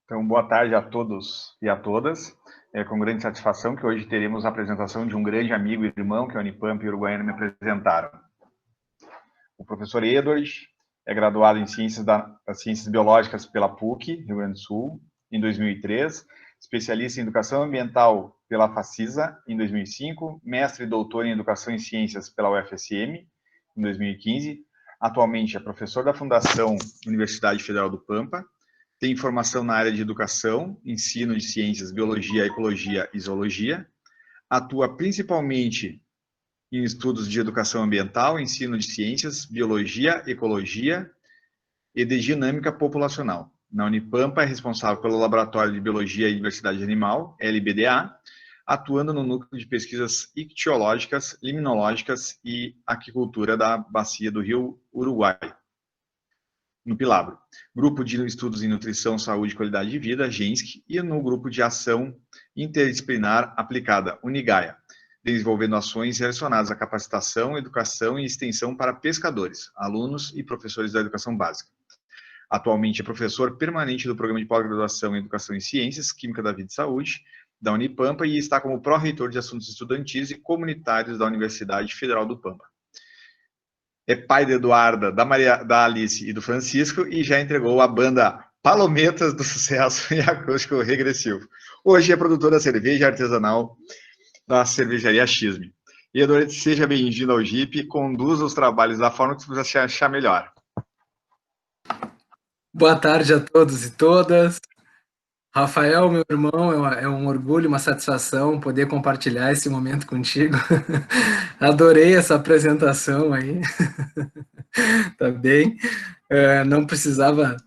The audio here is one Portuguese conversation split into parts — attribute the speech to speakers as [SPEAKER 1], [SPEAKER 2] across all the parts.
[SPEAKER 1] Então, boa tarde a todos e a todas. É com grande satisfação que hoje teremos a apresentação de um grande amigo e irmão que a Unipamp e o Uruguaiana me apresentaram. O professor Edward é graduado em Ciências Biológicas pela PUC, Rio Grande do Sul, em 2003, especialista em Educação Ambiental pela FACISA, em 2005, mestre e doutor em Educação e Ciências pela UFSM, em 2015. Atualmente é professor da Fundação Universidade Federal do Pampa, tem formação na área de educação, ensino de ciências, biologia, ecologia e zoologia. Atua principalmente em estudos de educação ambiental, ensino de ciências, biologia, ecologia e de dinâmica populacional. Na Unipampa é responsável pelo Laboratório de Biologia e Diversidade Animal, LBDA, atuando no núcleo de pesquisas ictiológicas, liminológicas e aquicultura da bacia do Rio Uruguai, no Pilabro, Grupo de Estudos em Nutrição, Saúde e Qualidade de Vida, GENSC, e no Grupo de Ação Interdisciplinar Aplicada, Unigaia, desenvolvendo ações relacionadas à capacitação, educação e extensão para pescadores, alunos e professores da educação básica. Atualmente é professor permanente do Programa de Pós-Graduação em Educação e Ciências, Química da Vida e Saúde, da Unipampa, e está como pró-reitor de Assuntos Estudantis e Comunitários da Universidade Federal do Pampa. É pai da Eduarda, da Alice e do Francisco, e já entregou a banda Palometas do Sucesso e Acústico Regressivo. Hoje é produtor da cerveja artesanal da cervejaria Xisme. E Eduardo, seja bem-vindo ao JIP, conduza os trabalhos da forma que você achar melhor.
[SPEAKER 2] Boa tarde a todos e todas. Rafael, meu irmão, é um orgulho, uma satisfação poder compartilhar esse momento contigo. Adorei essa apresentação aí. Tá bem? Não precisava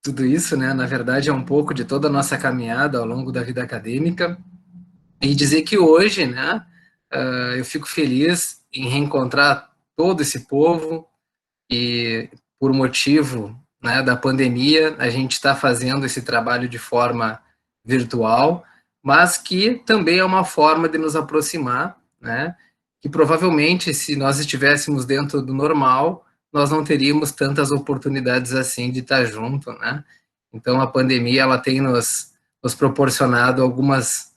[SPEAKER 2] tudo isso, né? Na verdade, é um pouco de toda a nossa caminhada ao longo da vida acadêmica. E dizer que hoje, né, eu fico feliz em reencontrar todo esse povo e, por motivo, né, da pandemia, a gente está fazendo esse trabalho de forma virtual, mas que também é uma forma de nos aproximar, né, que provavelmente, se nós estivéssemos dentro do normal, nós não teríamos tantas oportunidades assim de estar junto, né? Então, a pandemia, ela tem nos proporcionado algumas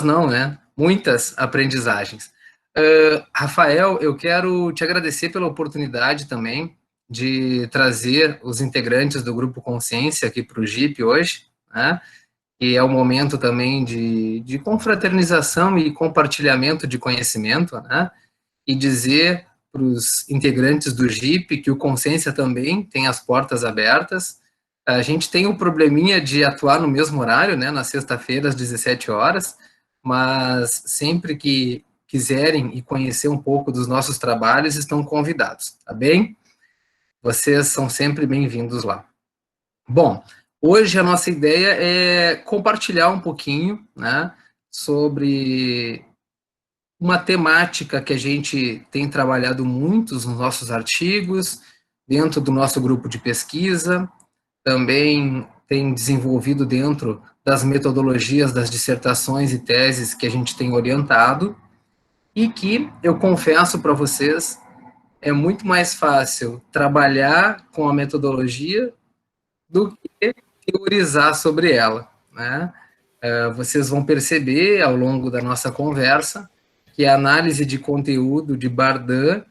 [SPEAKER 2] não, né? Muitas aprendizagens. Rafael, eu quero te agradecer pela oportunidade também de trazer os integrantes do Grupo Consciência aqui para o JIP hoje, né? E é um momento também de confraternização e compartilhamento de conhecimento, né? E dizer para os integrantes do JIP que o Consciência também tem as portas abertas. A gente tem o probleminha de atuar no mesmo horário, né? Na sexta-feira, às 17 horas, mas sempre que quiserem e conhecer um pouco dos nossos trabalhos, estão convidados, tá bem? Vocês são sempre bem-vindos lá. Bom, hoje a nossa ideia é compartilhar um pouquinho, né, sobre uma temática que a gente tem trabalhado muito nos nossos artigos, dentro do nosso grupo de pesquisa, também tem desenvolvido dentro das metodologias das dissertações e teses que a gente tem orientado, e que, eu confesso para vocês, é muito mais fácil trabalhar com a metodologia do que teorizar sobre ela, né? Vocês vão perceber ao longo da nossa conversa que a análise de conteúdo de Bardin,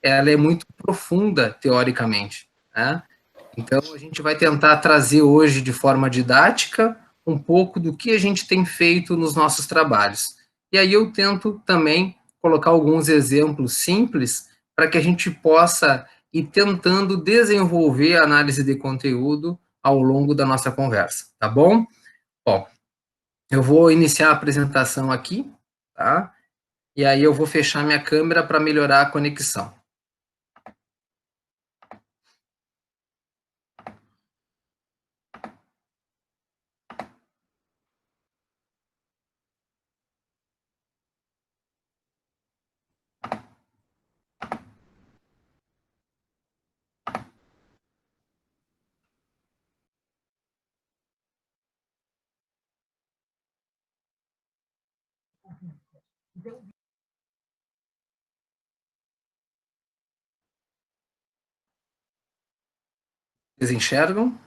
[SPEAKER 2] ela é muito profunda teoricamente, né? Então a gente vai tentar trazer hoje de forma didática um pouco do que a gente tem feito nos nossos trabalhos. E aí eu tento também colocar alguns exemplos simples para que a gente possa ir tentando desenvolver a análise de conteúdo ao longo da nossa conversa, tá bom? Bom, eu vou iniciar a apresentação aqui, tá? E aí eu vou fechar minha câmera para melhorar a conexão. Vocês enxergam?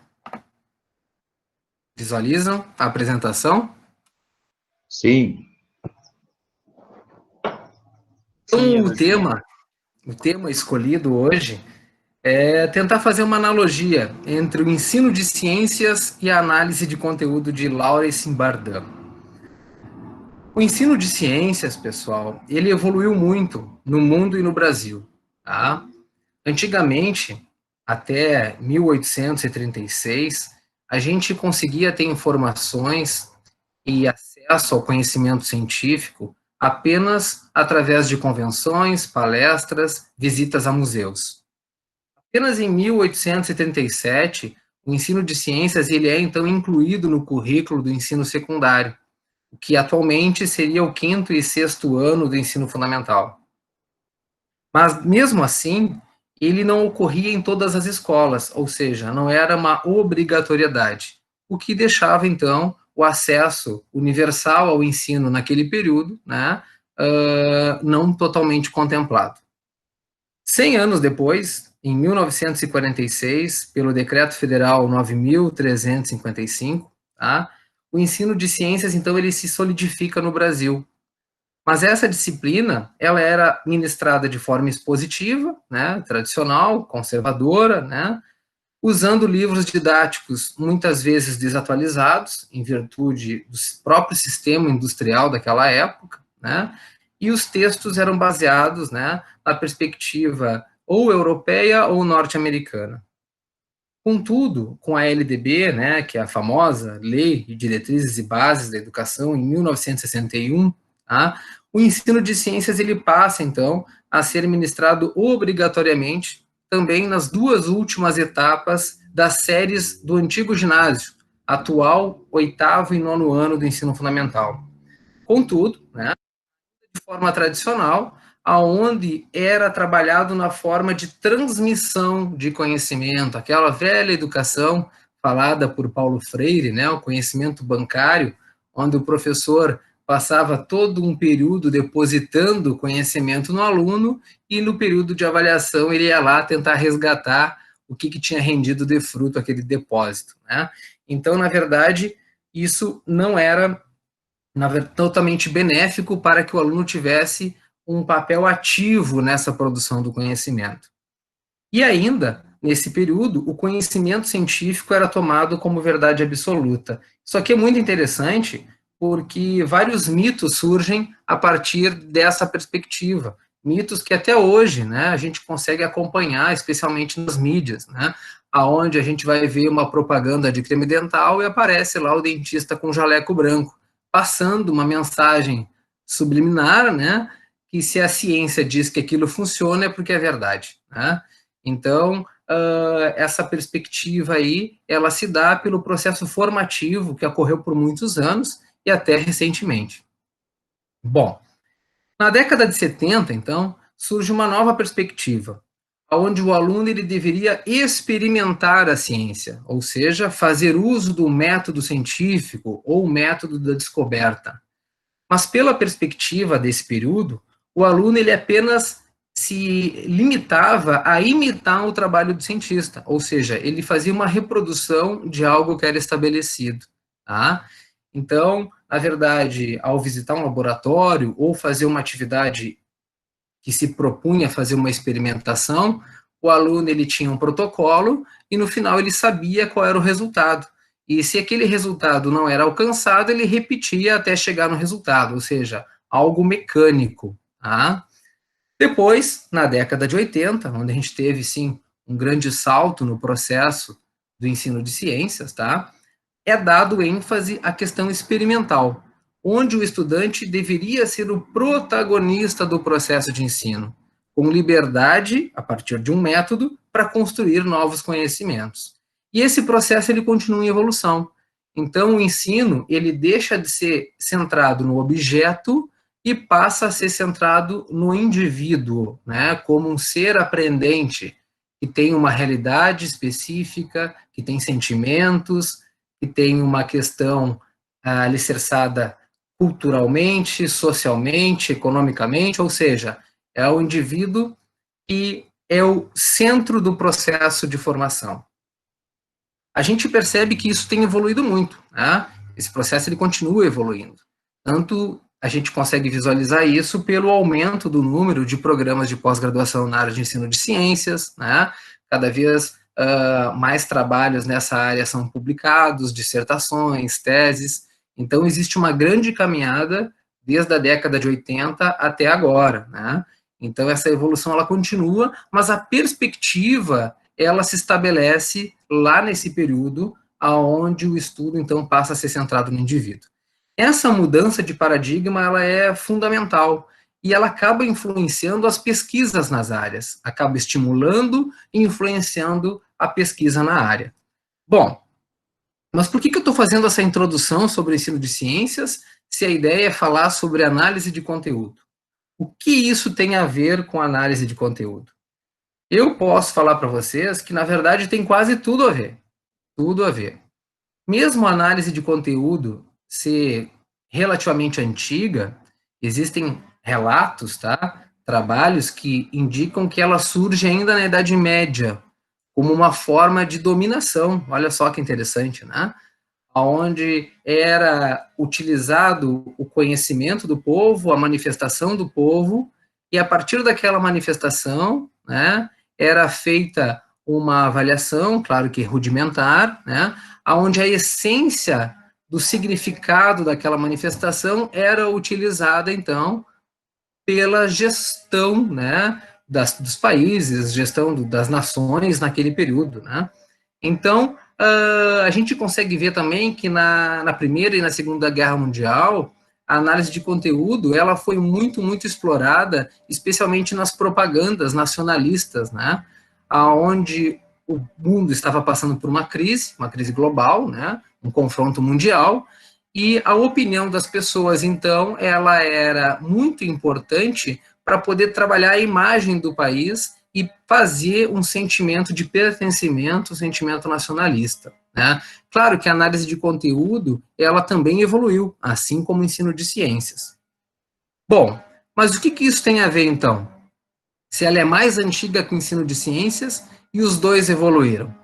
[SPEAKER 2] Visualizam a apresentação?
[SPEAKER 1] Sim.
[SPEAKER 2] Então, o tema escolhido hoje é tentar fazer uma analogia entre o ensino de ciências e a análise de conteúdo de Lawrence Bardin. O ensino de ciências, pessoal, ele evoluiu muito no mundo e no Brasil, tá? Antigamente, até 1836, a gente conseguia ter informações e acesso ao conhecimento científico apenas através de convenções, palestras, visitas a museus. Apenas em 1837, o ensino de ciências ele é então incluído no currículo do ensino secundário, o que atualmente seria o quinto e sexto ano do ensino fundamental. Mas, mesmo assim, ele não ocorria em todas as escolas, ou seja, não era uma obrigatoriedade, o que deixava, então, o acesso universal ao ensino naquele período, né, não totalmente contemplado. 100 anos depois, em 1946, pelo Decreto Federal 9.355, tá, o ensino de ciências, então, ele se solidifica no Brasil. Mas essa disciplina, ela era ministrada de forma expositiva, né, tradicional, conservadora, né, usando livros didáticos muitas vezes desatualizados, em virtude do próprio sistema industrial daquela época, né, e os textos eram baseados, né, na perspectiva ou europeia ou norte-americana. Contudo, com a LDB, né, que é a famosa Lei de Diretrizes e Bases da Educação, em 1961, tá, o ensino de ciências ele passa, então, a ser ministrado obrigatoriamente também nas duas últimas etapas das séries do antigo ginásio, atual oitavo e nono ano do ensino fundamental. Contudo, né, de forma tradicional, aonde era trabalhado na forma de transmissão de conhecimento, aquela velha educação falada por Paulo Freire, né, o conhecimento bancário, onde o professor passava todo um período depositando conhecimento no aluno e no período de avaliação ele ia lá tentar resgatar o que tinha rendido de fruto aquele depósito, né? Então, na verdade, isso não era totalmente benéfico para que o aluno tivesse um papel ativo nessa produção do conhecimento. E ainda, nesse período, o conhecimento científico era tomado como verdade absoluta. Isso aqui é muito interessante, porque vários mitos surgem a partir dessa perspectiva. Mitos que até hoje, né, a gente consegue acompanhar, especialmente nas mídias, né, aonde a gente vai ver uma propaganda de creme dental e aparece lá o dentista com jaleco branco, passando uma mensagem subliminar, né, que se a ciência diz que aquilo funciona é porque é verdade, né? Então, essa perspectiva aí, ela se dá pelo processo formativo que ocorreu por muitos anos e até recentemente. Bom, na década de 70, então, surge uma nova perspectiva, onde o aluno ele deveria experimentar a ciência, ou seja, fazer uso do método científico ou método da descoberta. Mas pela perspectiva desse período, o aluno ele apenas se limitava a imitar o trabalho do cientista, ou seja, ele fazia uma reprodução de algo que era estabelecido, tá? Então, na verdade, ao visitar um laboratório ou fazer uma atividade que se propunha fazer uma experimentação, o aluno ele tinha um protocolo e no final ele sabia qual era o resultado. E se aquele resultado não era alcançado, ele repetia até chegar no resultado, ou seja, algo mecânico. Tá? Depois, na década de 80, onde a gente teve, sim, um grande salto no processo do ensino de ciências, tá? É dado ênfase à questão experimental, onde o estudante deveria ser o protagonista do processo de ensino, com liberdade, a partir de um método, para construir novos conhecimentos. E esse processo ele continua em evolução. Então, o ensino ele deixa de ser centrado no objeto e passa a ser centrado no indivíduo, né, como um ser aprendente que tem uma realidade específica, que tem sentimentos, que tem uma questão alicerçada culturalmente, socialmente, economicamente, ou seja, é o indivíduo que é o centro do processo de formação. a gente percebe que isso tem evoluído muito, né? Esse processo ele continua evoluindo. Tanto a gente consegue visualizar isso pelo aumento do número de programas de pós-graduação na área de ensino de ciências, né? Cada vez mais trabalhos nessa área são publicados, dissertações, teses. Então, existe uma grande caminhada desde a década de 80 até agora, né? Então, essa evolução ela continua, mas a perspectiva ela se estabelece lá nesse período aonde o estudo, então, passa a ser centrado no indivíduo. Essa mudança de paradigma, ela é fundamental, e ela acaba influenciando as pesquisas nas áreas, acaba estimulando e influenciando a pesquisa na área. Bom, mas por que eu estou fazendo essa introdução sobre o ensino de ciências, se a ideia é falar sobre análise de conteúdo? O que isso tem a ver com análise de conteúdo? Eu posso falar para vocês que, na verdade, tem quase tudo a ver. Tudo a ver. Mesmo a análise de conteúdo ser relativamente antiga, existem relatos, tá? Trabalhos que indicam que ela surge ainda na Idade Média, como uma forma de dominação. Olha só que interessante, né? Onde era utilizado o conhecimento do povo, a manifestação do povo, e a partir daquela manifestação, né, era feita uma avaliação, claro que rudimentar, né, onde a essência do significado daquela manifestação era utilizada, então, pela gestão, né, dos países, gestão das nações naquele período, né. Então, a gente consegue ver também que na Primeira e na Segunda Guerra Mundial, a análise de conteúdo, ela foi muito, muito explorada, especialmente nas propagandas nacionalistas, né, aonde o mundo estava passando por uma crise global, né, um confronto mundial, e a opinião das pessoas, então, ela era muito importante para poder trabalhar a imagem do país e fazer um sentimento de pertencimento, um sentimento nacionalista, né? Claro que a análise de conteúdo, ela também evoluiu, assim como o ensino de ciências. Bom, mas o que isso tem a ver, então? Se ela é mais antiga que o ensino de ciências e os dois evoluíram.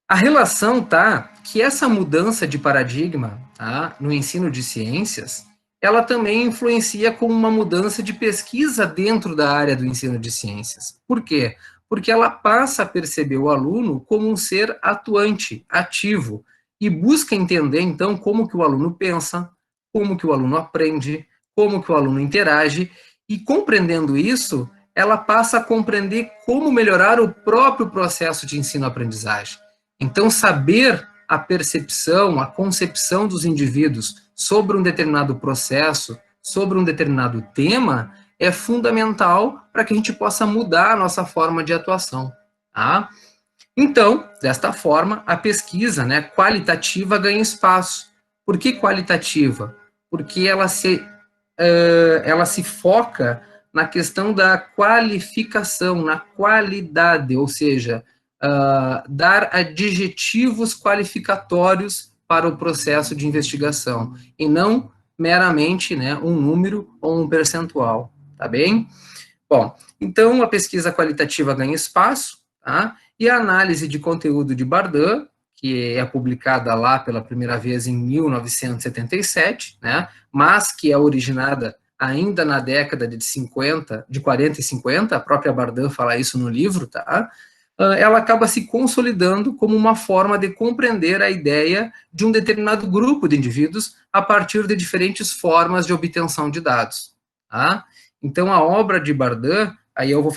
[SPEAKER 2] A relação tá que essa mudança de paradigma, tá, no ensino de ciências, ela também influencia com uma mudança de pesquisa dentro da área do ensino de ciências. Por quê? Porque ela passa a perceber o aluno como um ser atuante, ativo, e busca entender, então, como que o aluno pensa, como que o aluno aprende, como que o aluno interage, e compreendendo isso, ela passa a compreender como melhorar o próprio processo de ensino-aprendizagem. Então, saber a percepção, a concepção dos indivíduos sobre um determinado processo, sobre um determinado tema, é fundamental para que a gente possa mudar a nossa forma de atuação. Tá? Então, desta forma, a pesquisa, né, qualitativa ganha espaço. Por que qualitativa? Porque ela se foca na questão da qualificação, na qualidade, ou seja, dar adjetivos qualificatórios para o processo de investigação, e não meramente, né, um número ou um percentual, tá bem? Bom, então a pesquisa qualitativa ganha espaço, tá? E a análise de conteúdo de Bardin, que é publicada lá pela primeira vez em 1977, né, mas que é originada ainda na década de 50, de 40 e 50, a própria Bardin fala isso no livro, tá? Ela acaba se consolidando como uma forma de compreender a ideia de um determinado grupo de indivíduos a partir de diferentes formas de obtenção de dados. Tá? Então, a obra de Bardin, aí eu vou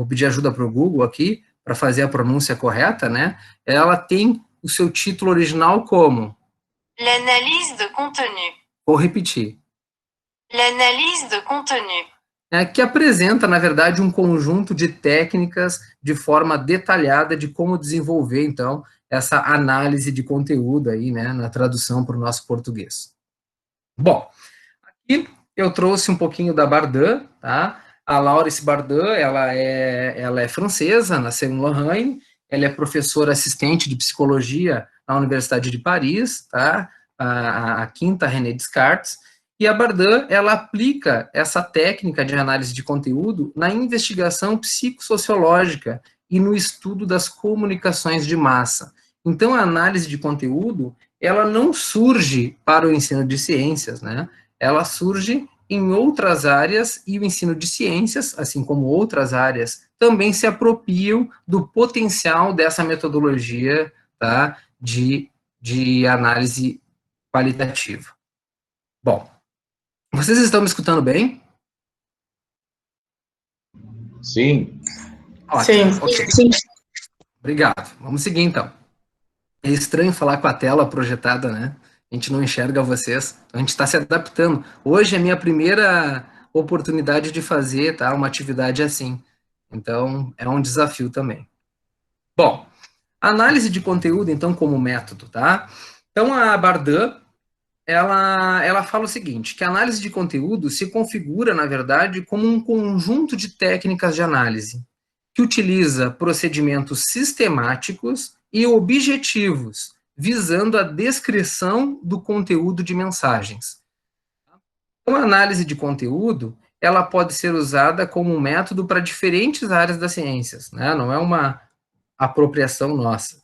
[SPEAKER 2] pedir ajuda para o Google aqui, para fazer a pronúncia correta, né? Ela tem o seu título original como?
[SPEAKER 3] L'analyse de contenu.
[SPEAKER 2] Vou repetir.
[SPEAKER 3] L'analyse de contenu.
[SPEAKER 2] Que apresenta, na verdade, um conjunto de técnicas de forma detalhada de como desenvolver, então, essa análise de conteúdo aí, né, na tradução para o nosso português. Bom, aqui eu trouxe um pouquinho da Bardin, tá? A Laurence Bardin, ela é francesa, nasceu em Lorraine, ela é professora assistente de psicologia na Universidade de Paris, tá? A quinta René Descartes, e a Bardin, ela aplica essa técnica de análise de conteúdo na investigação psicossociológica, e no estudo das comunicações de massa. Então, a análise de conteúdo, ela não surge para o ensino de ciências, né? Ela surge em outras áreas, e o ensino de ciências, assim como outras áreas, também se apropriam do potencial dessa metodologia, tá, de análise qualitativa. Bom, vocês estão me escutando bem?
[SPEAKER 4] Sim.
[SPEAKER 2] Ótimo,
[SPEAKER 5] Sim.
[SPEAKER 2] ok.
[SPEAKER 5] Sim.
[SPEAKER 2] Obrigado. Vamos seguir, então. É estranho falar com a tela projetada, né? A gente não enxerga vocês. A gente está se adaptando. Hoje é a minha primeira oportunidade de fazer, tá, uma atividade assim. Então, é um desafio também. Bom, análise de conteúdo, então, como método, tá? Então, a Bardin, ela fala o seguinte, que a análise de conteúdo se configura, na verdade, como um conjunto de técnicas de análise, que utiliza procedimentos sistemáticos e objetivos, visando a descrição do conteúdo de mensagens. Então, a análise de conteúdo, ela pode ser usada como um método para diferentes áreas das ciências, né? Não é uma apropriação nossa.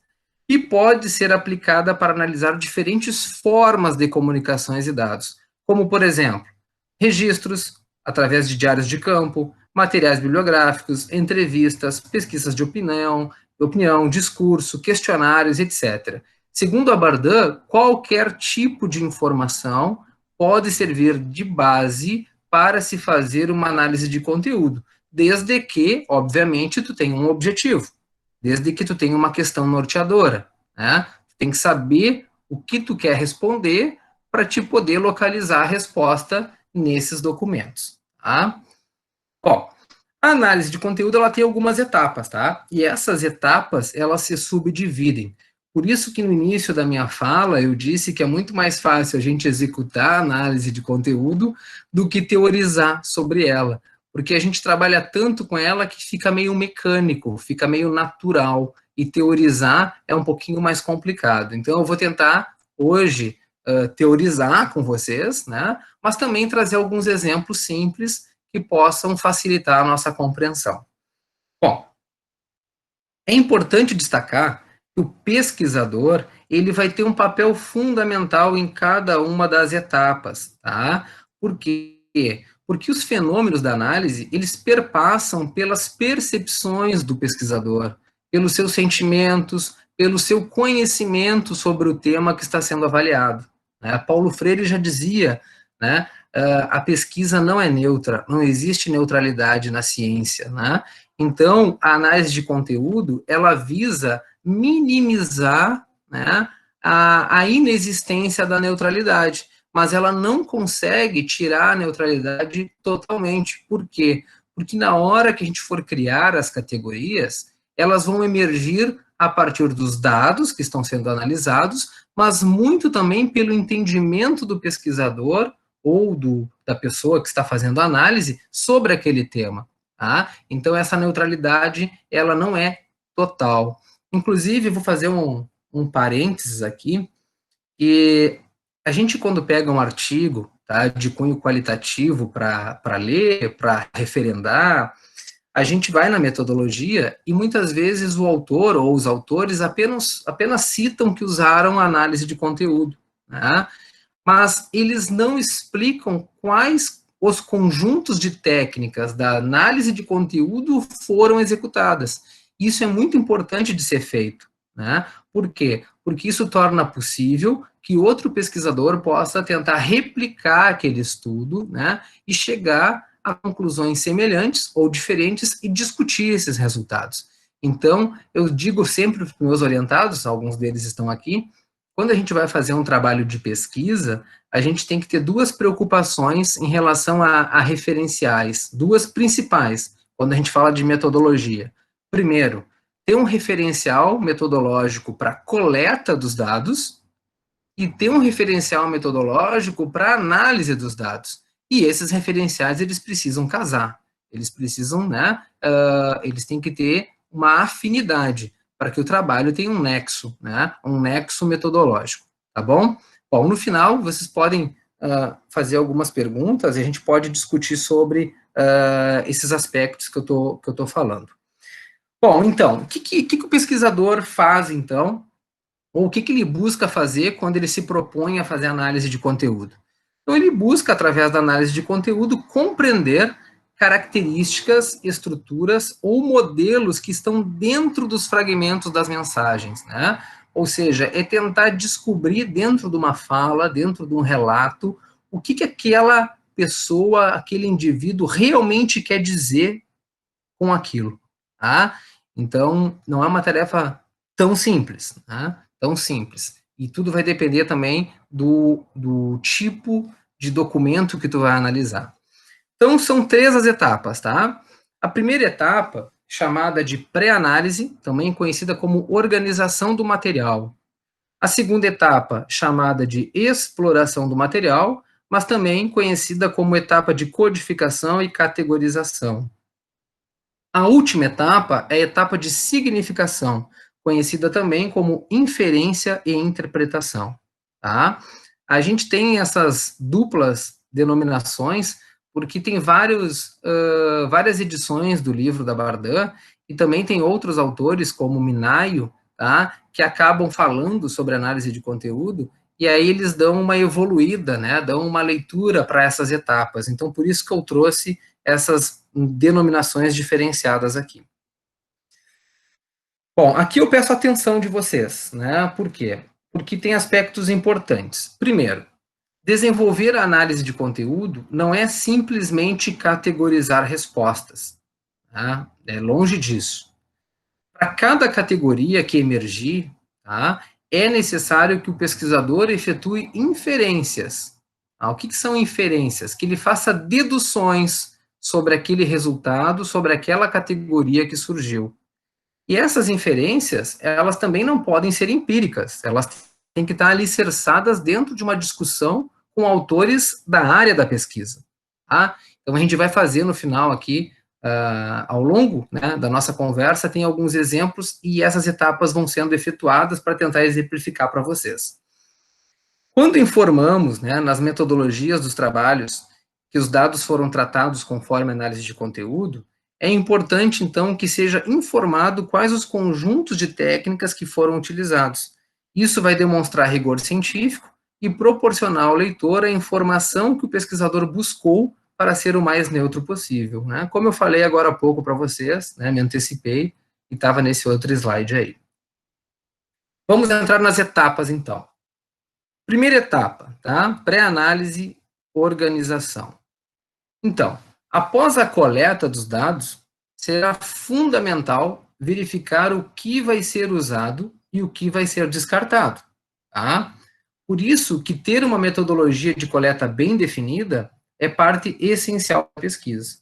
[SPEAKER 2] E pode ser aplicada para analisar diferentes formas de comunicações e dados, como, por exemplo, registros, através de diários de campo, materiais bibliográficos, entrevistas, pesquisas de opinião, discurso, questionários, etc. Segundo a Bardin, qualquer tipo de informação pode servir de base para se fazer uma análise de conteúdo, desde que, obviamente, tu tenha um objetivo, desde que tu tenha uma questão norteadora, né? Tu tem que saber o que tu quer responder para te poder localizar a resposta nesses documentos, tá? Bom, a análise de conteúdo, ela tem algumas etapas, tá? E essas etapas, elas se subdividem. Por isso que no início da minha fala, eu disse que é muito mais fácil a gente executar a análise de conteúdo do que teorizar sobre ela, porque a gente trabalha tanto com ela que fica meio mecânico, fica meio natural, e teorizar é um pouquinho mais complicado. Então, eu vou tentar, hoje, teorizar com vocês, né? Mas também trazer alguns exemplos simples que possam facilitar a nossa compreensão. Bom, é importante destacar que o pesquisador, ele vai ter um papel fundamental em cada uma das etapas, tá? Por quê? Porque os fenômenos da análise, eles perpassam pelas percepções do pesquisador, pelos seus sentimentos, pelo seu conhecimento sobre o tema que está sendo avaliado, né? Paulo Freire já dizia, né, a pesquisa não é neutra, não existe neutralidade na ciência, né? Então, a análise de conteúdo, ela visa minimizar, né, a inexistência da neutralidade, mas ela não consegue tirar a neutralidade totalmente. Por quê? Porque na hora que a gente for criar as categorias, elas vão emergir a partir dos dados que estão sendo analisados, mas muito também pelo entendimento do pesquisador ou da pessoa que está fazendo a análise sobre aquele tema. Tá? Então, essa neutralidade, ela não é total. Inclusive, vou fazer um parênteses aqui, que a gente, quando pega um artigo, tá, de cunho qualitativo para ler, para referendar, a gente vai na metodologia e muitas vezes o autor ou os autores apenas citam que usaram a análise de conteúdo, né? Mas eles não explicam quais os conjuntos de técnicas da análise de conteúdo foram executadas. Isso é muito importante de ser feito, né? Por quê? Porque isso torna possível que outro pesquisador possa tentar replicar aquele estudo, né, e chegar a conclusões semelhantes ou diferentes e discutir esses resultados. Então, eu digo sempre para os meus orientados, alguns deles estão aqui, quando a gente vai fazer um trabalho de pesquisa, a gente tem que ter duas preocupações em relação a referenciais, duas principais, quando a gente fala de metodologia. Primeiro, ter um referencial metodológico para coleta dos dados e ter um referencial metodológico para análise dos dados. E esses referenciais, eles precisam casar, eles precisam, né, eles têm que ter uma afinidade para que o trabalho tenha um nexo, né, um nexo metodológico, tá bom? Bom, no final, vocês podem fazer algumas perguntas e a gente pode discutir sobre esses aspectos que eu tô falando. Bom, então, o que o pesquisador faz, então, ou o que ele busca fazer quando ele se propõe a fazer análise de conteúdo? Então, ele busca, através da análise de conteúdo, compreender características, estruturas ou modelos que estão dentro dos fragmentos das mensagens, né? Ou seja, é tentar descobrir dentro de uma fala, dentro de um relato, o que aquela pessoa, aquele indivíduo realmente quer dizer com aquilo, tá? Então, não é uma tarefa tão simples, né? Tão simples. E tudo vai depender também do tipo de documento que tu vai analisar. Então, são 3 as etapas, tá? A primeira etapa, chamada de pré-análise, também conhecida como organização do material. A segunda etapa, chamada de exploração do material, mas também conhecida como etapa de codificação e categorização. A última etapa é a etapa de significação, conhecida também como inferência e interpretação, tá? A gente tem essas duplas denominações porque tem várias edições do livro da Bardin e também tem outros autores, como Minayo, tá? Que acabam falando sobre análise de conteúdo e aí eles dão uma evoluída, né? Dão uma leitura para essas etapas. Então, por isso que eu trouxe essas denominações diferenciadas aqui. Bom, aqui eu peço atenção de vocês, né? Por quê? Porque tem aspectos importantes. Primeiro, desenvolver a análise de conteúdo não é simplesmente categorizar respostas, tá? É longe disso. Para cada categoria que emergir, tá? É necessário que o pesquisador efetue inferências. Tá? O que são inferências? Que ele faça deduções sobre aquele resultado, sobre aquela categoria que surgiu. E essas inferências, elas também não podem ser empíricas, elas têm que estar alicerçadas dentro de uma discussão com autores da área da pesquisa. Tá? Então, a gente vai fazer no final aqui, ao longo, né, da nossa conversa, tem alguns exemplos e essas etapas vão sendo efetuadas para tentar exemplificar para vocês. Quando informamos, né, nas metodologias dos trabalhos que os dados foram tratados conforme análise de conteúdo, é importante, então, que seja informado quais os conjuntos de técnicas que foram utilizados. Isso vai demonstrar rigor científico e proporcionar ao leitor a informação que o pesquisador buscou para ser o mais neutro possível, né? Como eu falei agora há pouco para vocês, né, me antecipei e estava nesse outro slide aí. Vamos entrar nas etapas, então. Primeira etapa, tá? Pré-análise, organização. Então, após a coleta dos dados, será fundamental verificar o que vai ser usado e o que vai ser descartado, tá? Por isso que ter uma metodologia de coleta bem definida é parte essencial da pesquisa.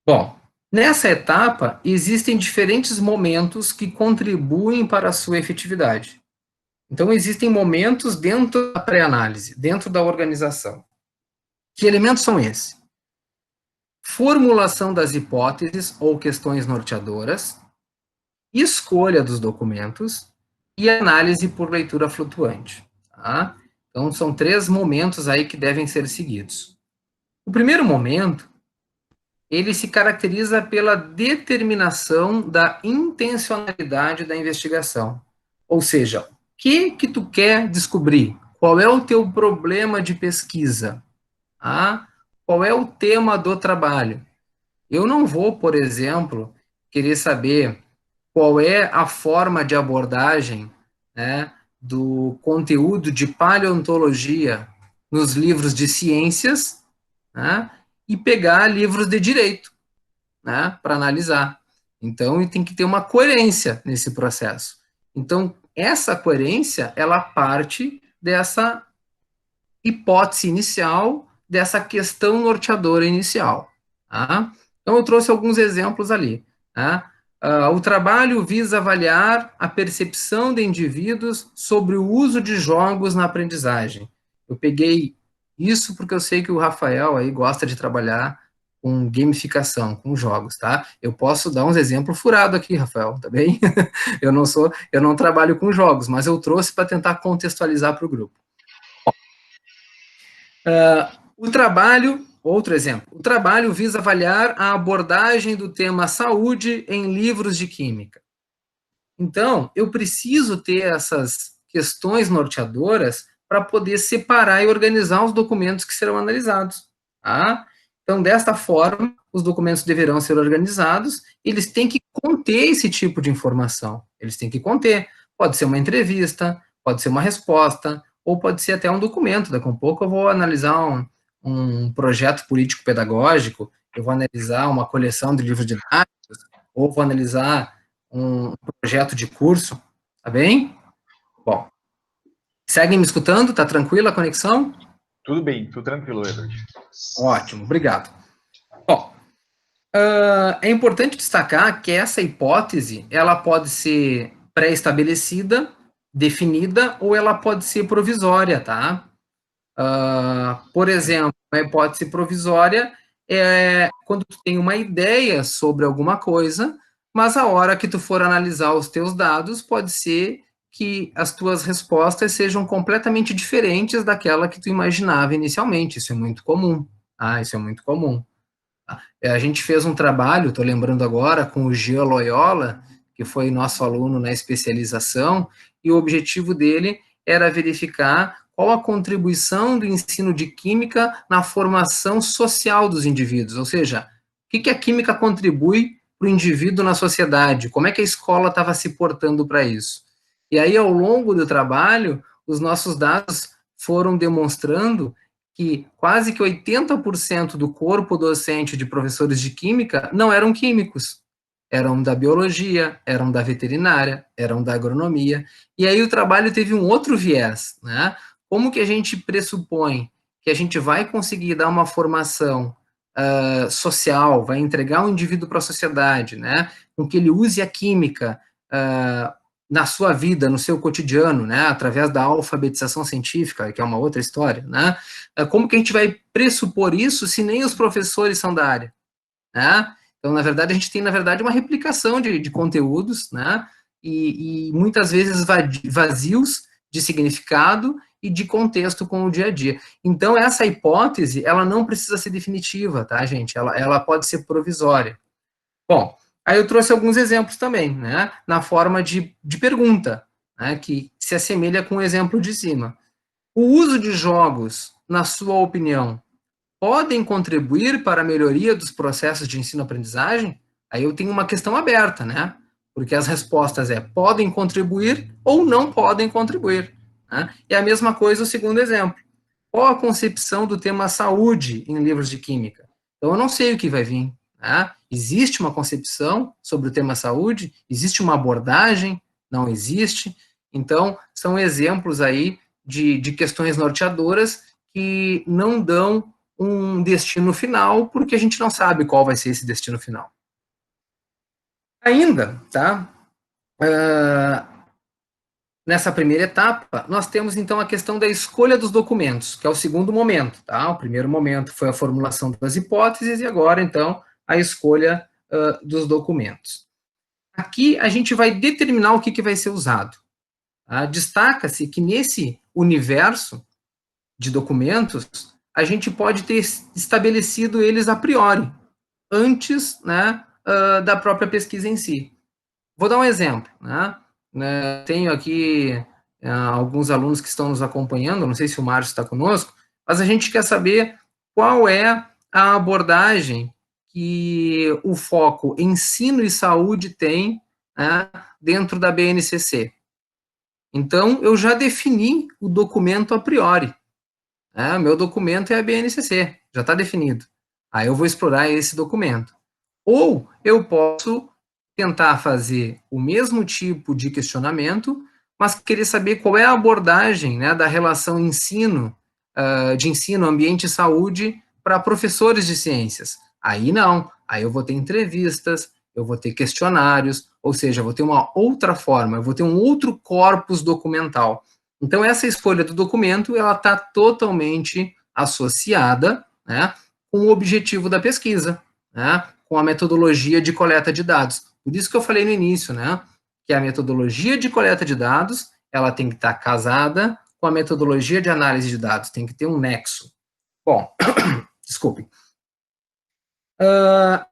[SPEAKER 2] Bom, nessa etapa, existem diferentes momentos que contribuem para a sua efetividade. Então, existem momentos dentro da pré-análise, dentro da organização. Que elementos são esses? Formulação das hipóteses ou questões norteadoras, escolha dos documentos e análise por leitura flutuante. Tá? Então, são 3 momentos aí que devem ser seguidos. O primeiro momento, ele se caracteriza pela determinação da intencionalidade da investigação. Ou seja, o que tu quer descobrir? Qual é o teu problema de pesquisa? Ah, qual é o tema do trabalho? Eu não vou, por exemplo, querer saber qual é a forma de abordagem, né, do conteúdo de paleontologia nos livros de ciências, né, e pegar livros de direito, né, para analisar. Então, tem que ter uma coerência nesse processo. Então, essa coerência, ela parte dessa hipótese inicial, dessa questão norteadora inicial. Tá? Então, eu trouxe alguns exemplos ali. Tá? O trabalho visa avaliar a percepção de indivíduos sobre o uso de jogos na aprendizagem. Eu peguei isso porque eu sei que o Rafael aí gosta de trabalhar com gamificação, com jogos, tá? Eu posso dar uns exemplos furados aqui, Rafael, tá bem? eu não trabalho com jogos, mas eu trouxe para tentar contextualizar para o grupo. O trabalho Outro exemplo. O trabalho visa avaliar a abordagem do tema saúde em livros de química. Então, eu preciso ter essas questões norteadoras para poder separar e organizar os documentos que serão analisados. Tá? Então, desta forma, os documentos deverão ser organizados, eles têm que conter esse tipo de informação. Eles têm que conter. Pode ser uma entrevista, pode ser uma resposta, ou pode ser até um documento. Daqui a pouco eu vou analisar um projeto político-pedagógico, eu vou analisar uma coleção de livros didáticos, ou vou analisar um projeto de curso, tá bem? Bom, seguem me escutando? Tá tranquila a conexão?
[SPEAKER 1] Tudo bem, tudo tranquilo, Edward.
[SPEAKER 2] Ótimo, obrigado. Bom, é importante destacar que essa hipótese, ela pode ser pré-estabelecida, definida, ou ela pode ser provisória, tá? Por exemplo, a hipótese provisória é quando tu tem uma ideia sobre alguma coisa, mas a hora que tu for analisar os teus dados, pode ser que as tuas respostas sejam completamente diferentes daquela que tu imaginava inicialmente. Isso é muito comum. Isso é muito comum. A gente fez um trabalho, estou lembrando agora, com o Jean Loyola, que foi nosso aluno na especialização, e o objetivo dele era verificar qual a contribuição do ensino de química na formação social dos indivíduos, ou seja, o que a química contribui para o indivíduo na sociedade, como é que a escola estava se portando para isso. E aí, ao longo do trabalho, os nossos dados foram demonstrando que quase que 80% do corpo docente de professores de química não eram químicos, eram da biologia, eram da veterinária, eram da agronomia, e aí o trabalho teve um outro viés, né? Como que a gente pressupõe que a gente vai conseguir dar uma formação social, vai entregar um indivíduo para a sociedade, né? Com que ele use a química na sua vida, no seu cotidiano, né, através da alfabetização científica, que é uma outra história, né, como que a gente vai pressupor isso se nem os professores são da área, né? Então, na verdade, a gente tem, uma replicação de conteúdos, né, e muitas vezes vazios de significado e de contexto com o dia a dia. Então, essa hipótese, ela não precisa ser definitiva, tá, gente? Ela pode ser provisória. Bom, aí eu trouxe alguns exemplos também, né, na forma de pergunta, né, que se assemelha com o exemplo de cima. O uso de jogos, na sua opinião, podem contribuir para a melhoria dos processos de ensino-aprendizagem? Aí eu tenho uma questão aberta, né, porque as respostas podem contribuir ou não podem contribuir, né? E a mesma coisa o segundo exemplo. Qual a concepção do tema saúde em livros de química? Então, eu não sei o que vai vir, né? Existe uma concepção sobre o tema saúde? Existe uma abordagem? Não existe? Então, são exemplos aí de questões norteadoras que não dão um destino final, porque a gente não sabe qual vai ser esse destino final. Ainda, tá? Nessa primeira etapa, nós temos, então, a questão da escolha dos documentos, que é o segundo momento, tá? O primeiro momento foi a formulação das hipóteses, e agora, então, a escolha dos documentos. Aqui, a gente vai determinar o que vai ser usado. Tá? Destaca-se que, nesse universo de documentos, a gente pode ter estabelecido eles a priori, antes, né, da própria pesquisa em si. Vou dar um exemplo, né? Tenho aqui alguns alunos que estão nos acompanhando, não sei se o Márcio está conosco, mas a gente quer saber qual é a abordagem que o foco ensino e saúde tem, né, dentro da BNCC. Então, eu já defini o documento a priori. Meu documento é a BNCC, já está definido. Aí eu vou explorar esse documento. Ou eu posso tentar fazer o mesmo tipo de questionamento, mas querer saber qual é a abordagem, né, da relação de ensino, ambiente e saúde para professores de ciências. Aí não, aí eu vou ter entrevistas, eu vou ter questionários, ou seja, eu vou ter uma outra forma, eu vou ter um outro corpus documental. Então, essa escolha do documento, ela está totalmente associada, né, com o objetivo da pesquisa, né, com a metodologia de coleta de dados. Por isso que eu falei no início, né, que a metodologia de coleta de dados, ela tem que estar casada com a metodologia de análise de dados, tem que ter um nexo. Bom, Desculpem.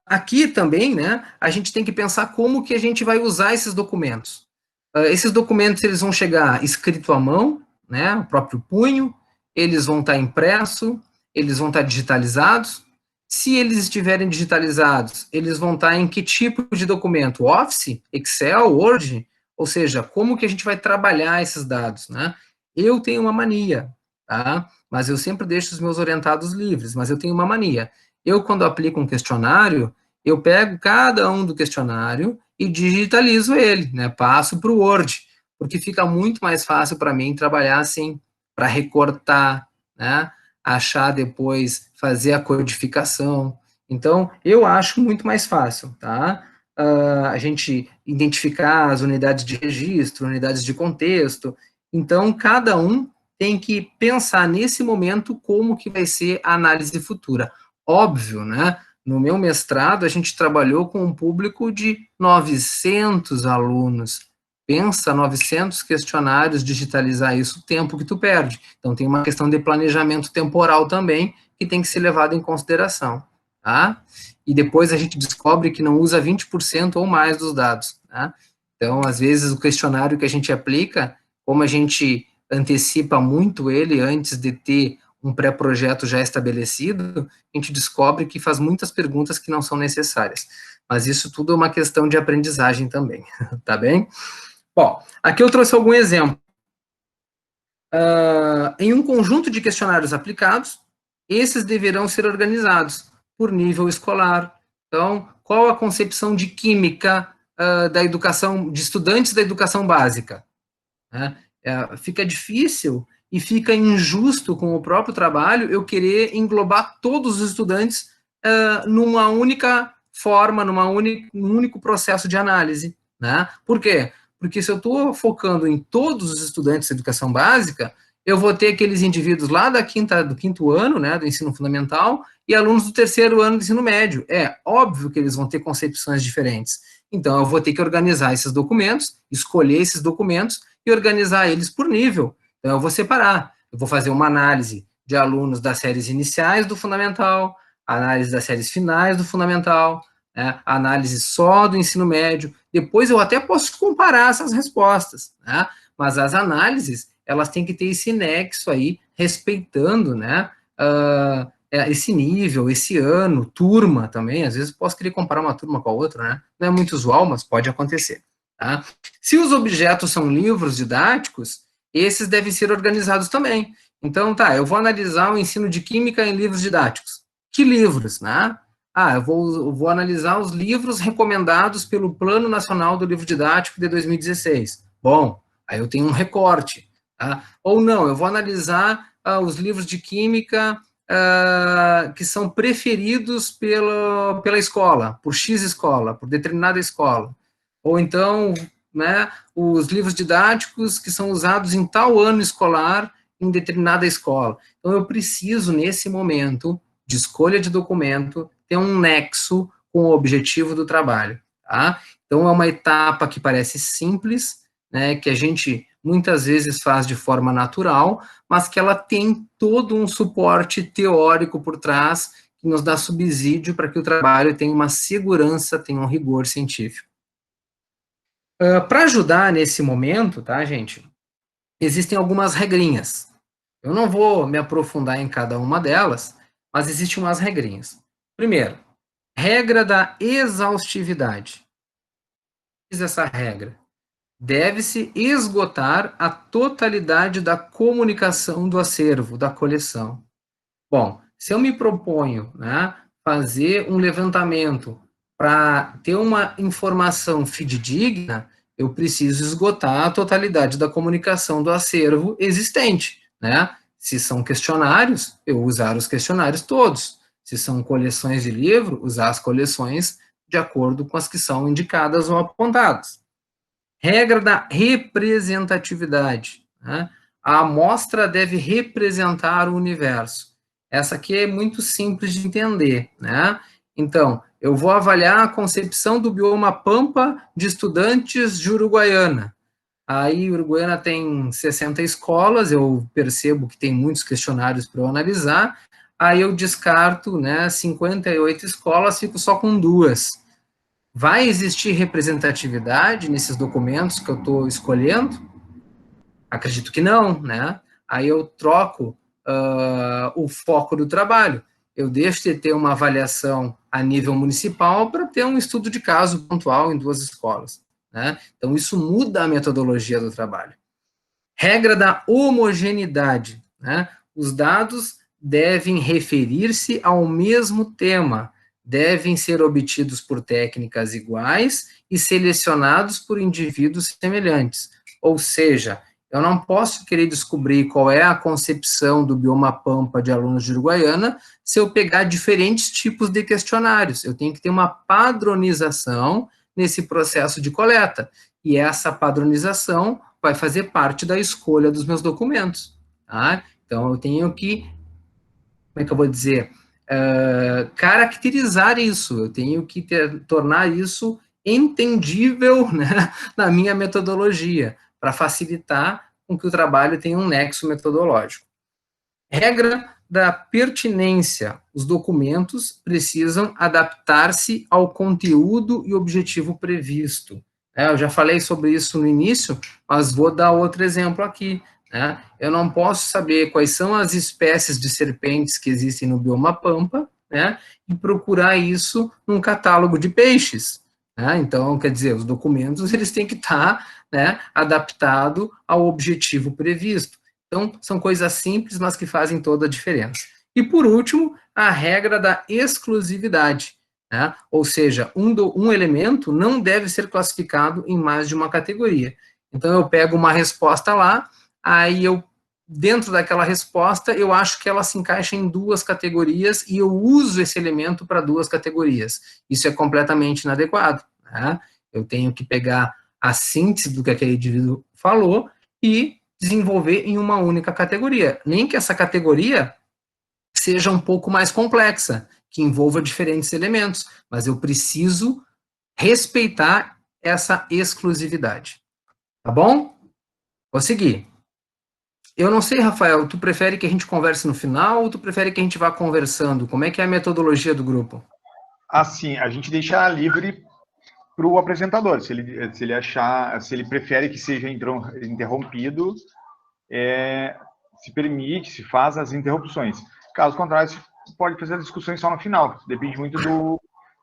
[SPEAKER 2] Aqui também, né, a gente tem que pensar como que a gente vai usar esses documentos. Esses documentos, eles vão chegar escrito à mão, né, o próprio punho, eles vão estar impresso, eles vão estar digitalizados. Se eles estiverem digitalizados, eles vão estar em que tipo de documento? Office, Excel, Word? Ou seja, como que a gente vai trabalhar esses dados, né? Eu tenho uma mania, tá? Mas eu sempre deixo os meus orientados livres, mas eu tenho uma mania. Eu, quando aplico um questionário, eu pego cada um do questionário e digitalizo ele, né? Passo para o Word, porque fica muito mais fácil para mim trabalhar assim, para recortar, né? Achar depois, fazer a codificação. Então, eu acho muito mais fácil, tá? A gente identificar as unidades de registro, unidades de contexto. Então, cada um tem que pensar nesse momento como que vai ser a análise futura. Óbvio, né? No meu mestrado, a gente trabalhou com um público de 900 alunos. Pensa, 900 questionários, digitalizar isso, o tempo que tu perde. Então, tem uma questão de planejamento temporal também, que tem que ser levado em consideração, tá? E depois a gente descobre que não usa 20% ou mais dos dados, tá? Então, às vezes, o questionário que a gente aplica, como a gente antecipa muito ele antes de ter um pré-projeto já estabelecido, a gente descobre que faz muitas perguntas que não são necessárias. Mas isso tudo é uma questão de aprendizagem também, tá bem? Bom, aqui eu trouxe algum exemplo. Em um conjunto de questionários aplicados, esses deverão ser organizados por nível escolar. Então, qual a concepção de química da educação, de estudantes da educação básica? Fica difícil e fica injusto com o próprio trabalho eu querer englobar todos os estudantes numa única forma, num único processo de análise, né? Por quê? Porque se eu estou focando em todos os estudantes de educação básica, eu vou ter aqueles indivíduos lá do quinto ano, né, do ensino fundamental, e alunos do terceiro ano do ensino médio. É óbvio que eles vão ter concepções diferentes. Então, eu vou ter que organizar esses documentos, escolher esses documentos e organizar eles por nível. Então, eu vou separar. Eu vou fazer uma análise de alunos das séries iniciais do fundamental, análise das séries finais do fundamental, né, análise só do ensino médio. Depois eu até posso comparar essas respostas, né, mas as análises, elas têm que ter esse nexo aí, respeitando, né, esse nível, esse ano, turma também. Às vezes posso querer comparar uma turma com a outra, né, não é muito usual, mas pode acontecer. Tá? Se os objetos são livros didáticos, esses devem ser organizados também. Então, tá, eu vou analisar o ensino de química em livros didáticos. Que livros, né? Eu vou analisar os livros recomendados pelo Plano Nacional do Livro Didático de 2016. Bom, aí eu tenho um recorte. Tá? Ou não, eu vou analisar os livros de química que são preferidos pela escola, por X escola, por determinada escola. Ou então, né, os livros didáticos que são usados em tal ano escolar em determinada escola. Então, eu preciso, nesse momento de escolha de documento, ter um nexo com o objetivo do trabalho, tá? Então, é uma etapa que parece simples, né, que a gente muitas vezes faz de forma natural, mas que ela tem todo um suporte teórico por trás, que nos dá subsídio para que o trabalho tenha uma segurança, tenha um rigor científico. Para ajudar nesse momento, tá, gente, existem algumas regrinhas. Eu não vou me aprofundar em cada uma delas, mas existem umas regrinhas. Primeiro, regra da exaustividade. O que diz essa regra? Deve-se esgotar a totalidade da comunicação do acervo, da coleção. Bom, se eu me proponho, né, fazer um levantamento para ter uma informação fidedigna, eu preciso esgotar a totalidade da comunicação do acervo existente, né? Se são questionários, eu usar os questionários todos. Se são coleções de livro, usar as coleções de acordo com as que são indicadas ou apontadas. Regra da representatividade, né? A amostra deve representar o universo. Essa aqui é muito simples de entender, né? Então, eu vou avaliar a concepção do bioma Pampa de estudantes de Uruguaiana. Aí, Uruguaiana tem 60 escolas, eu percebo que tem muitos questionários para eu analisar. aí eu descarto, né, 58 escolas, fico só com 2. Vai existir representatividade nesses documentos que eu estou escolhendo? Acredito que não, né? Aí eu troco o foco do trabalho. Eu deixo de ter uma avaliação a nível municipal para ter um estudo de caso pontual em 2 escolas, né? Então, isso muda a metodologia do trabalho. Regra da homogeneidade, né? Os dados devem referir-se ao mesmo tema, devem ser obtidos por técnicas iguais e selecionados por indivíduos semelhantes. Ou seja, eu não posso querer descobrir qual é a concepção do bioma pampa de alunos de Uruguaiana se eu pegar diferentes tipos de questionários. Eu tenho que ter uma padronização nesse processo de coleta. E essa padronização vai fazer parte da escolha dos meus documentos. Tá? Então, eu tenho que, como é que eu vou dizer, caracterizar isso, eu tenho que tornar isso entendível, né, na minha metodologia, para facilitar com que o trabalho tenha um nexo metodológico. Regra da pertinência. Os documentos precisam adaptar-se ao conteúdo e objetivo previsto. Eu já falei sobre isso no início, mas vou dar outro exemplo aqui. Né? Eu não posso saber quais são as espécies de serpentes que existem no bioma pampa, né, e procurar isso num catálogo de peixes. Né? Então, quer dizer, os documentos eles têm que estar, né, adaptados ao objetivo previsto. Então, são coisas simples, mas que fazem toda a diferença. E, por último, a regra da exclusividade. Né? Ou seja, um elemento não deve ser classificado em mais de uma categoria. Então, eu pego uma resposta lá, aí eu, dentro daquela resposta, eu acho que ela se encaixa em 2 categorias e eu uso esse elemento para 2 categorias. Isso é completamente inadequado. Né? Eu tenho que pegar a síntese do que aquele indivíduo falou e desenvolver em uma única categoria. Nem que essa categoria seja um pouco mais complexa, que envolva diferentes elementos, mas eu preciso respeitar essa exclusividade. Tá bom? Vou seguir. Eu não sei, Rafael, tu prefere que a gente converse no final ou tu prefere que a gente vá conversando? Como é que é a metodologia do grupo?
[SPEAKER 1] Assim, a gente deixa livre para o apresentador, se ele achar, se ele prefere que seja interrompido, se permite, se faz as interrupções. Caso contrário, se pode fazer as discussões só no final, depende muito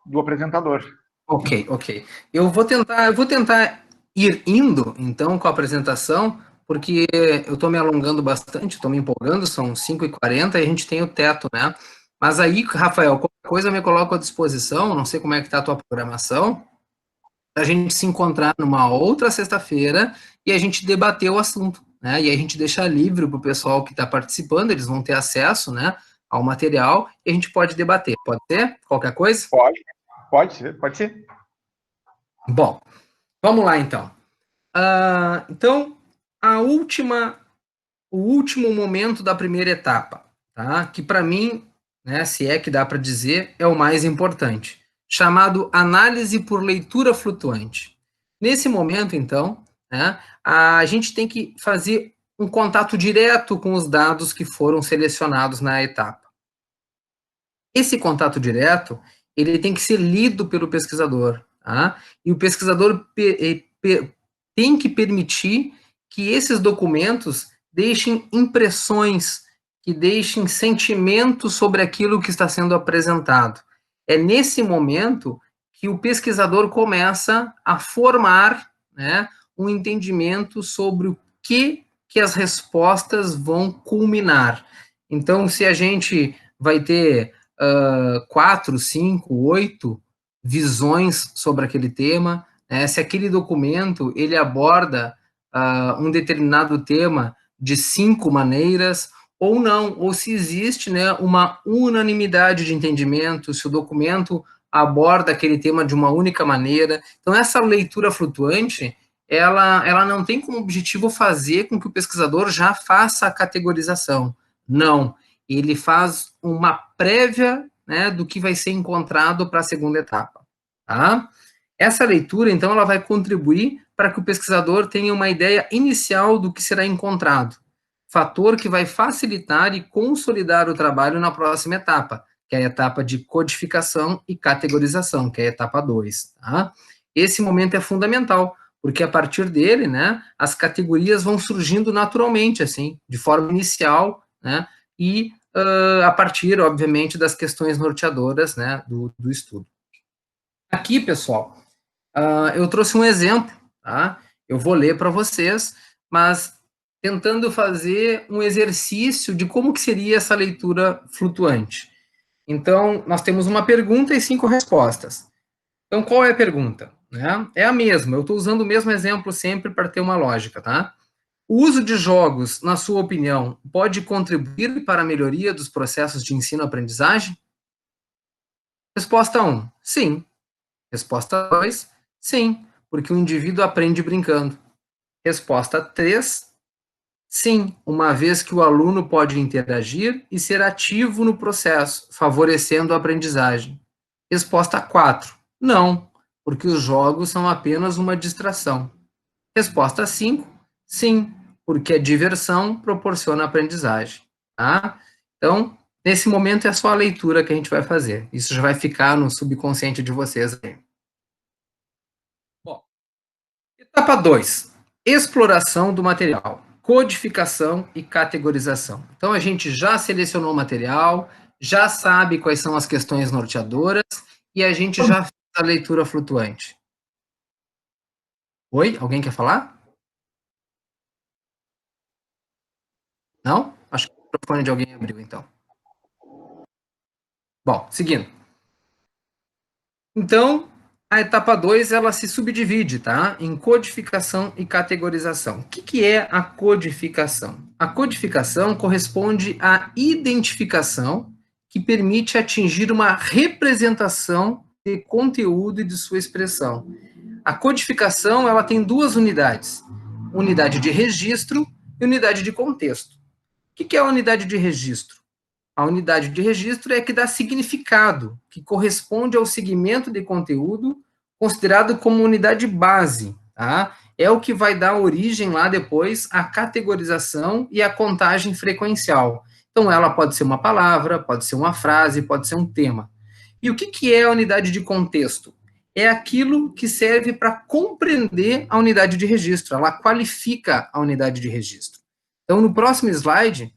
[SPEAKER 1] do apresentador.
[SPEAKER 2] Ok. Eu vou tentar ir indo, então, com a apresentação, porque eu estou me alongando bastante, estou me empolgando, são 5h40 e a gente tem o teto, né? Mas aí, Rafael, qualquer coisa eu me coloco à disposição, não sei como é que está a tua programação, a gente se encontrar numa outra sexta-feira e a gente debater o assunto, né? E aí a gente deixa livre para o pessoal que está participando, eles vão ter acesso, né, ao material e a gente pode debater. Pode ser? Qualquer coisa?
[SPEAKER 1] Pode ser.
[SPEAKER 2] Bom, vamos lá então. Então, o último momento da primeira etapa, tá? Que para mim, né, se é que dá para dizer, é o mais importante, chamado análise por leitura flutuante. Nesse momento, então, né, a gente tem que fazer um contato direto com os dados que foram selecionados na etapa. Esse contato direto, ele tem que ser lido pelo pesquisador, tá? E o pesquisador tem que permitir que esses documentos deixem impressões, que deixem sentimentos sobre aquilo que está sendo apresentado. É nesse momento que o pesquisador começa a formar, né, um entendimento sobre o que as respostas vão culminar. Então, se a gente vai ter 4, 5, 8 visões sobre aquele tema, né, se aquele documento ele aborda um determinado tema de 5 maneiras, ou não, ou se existe, né, uma unanimidade de entendimento, se o documento aborda aquele tema de uma única maneira. Então, essa leitura flutuante, ela não tem como objetivo fazer com que o pesquisador já faça a categorização. Não, ele faz uma prévia, né, do que vai ser encontrado para a segunda etapa. Tá? Essa leitura, então, ela vai contribuir para que o pesquisador tenha uma ideia inicial do que será encontrado. fator que vai facilitar e consolidar o trabalho na próxima etapa, que é a etapa de codificação e categorização, que é a etapa 2, tá? Esse momento é fundamental, porque a partir dele, né, as categorias vão surgindo naturalmente, assim, de forma inicial, né, e a partir, obviamente, das questões norteadoras, né, do estudo. Aqui, pessoal, eu trouxe um exemplo, tá? Eu vou ler para vocês, mas tentando fazer um exercício de como que seria essa leitura flutuante. Então, nós temos uma pergunta e 5 respostas. Então, qual é a pergunta? Né? É a mesma, eu estou usando o mesmo exemplo sempre para ter uma lógica, tá? O uso de jogos, na sua opinião, pode contribuir para a melhoria dos processos de ensino-aprendizagem? Resposta 1, sim. Resposta 2, sim, porque o indivíduo aprende brincando. Resposta 3, sim, uma vez que o aluno pode interagir e ser ativo no processo, favorecendo a aprendizagem. Resposta 4, não, porque os jogos são apenas uma distração. Resposta 5, sim, porque a diversão proporciona aprendizagem. Tá? Então, nesse momento é só a leitura que a gente vai fazer. Isso já vai ficar no subconsciente de vocês aí. Bom, etapa 2, exploração do material, codificação e categorização. Então, a gente já selecionou o material, já sabe quais são as questões norteadoras e a gente já fez a leitura flutuante. Oi? Alguém quer falar? Não? Acho que o microfone de alguém abriu, então. Bom, seguindo. Então, a etapa 2, ela se subdivide, tá? Em codificação e categorização. O que é a codificação? A codificação corresponde à identificação que permite atingir uma representação de conteúdo e de sua expressão. A codificação, ela tem duas unidades. Unidade de registro e unidade de contexto. O que é a unidade de registro? A unidade de registro é a que dá significado, que corresponde ao segmento de conteúdo considerado como unidade base, tá? É o que vai dar origem lá depois à categorização e à contagem frequencial. Então, ela pode ser uma palavra, pode ser uma frase, pode ser um tema. E o que é a unidade de contexto? É aquilo que serve para compreender a unidade de registro, ela qualifica a unidade de registro. Então, no próximo slide,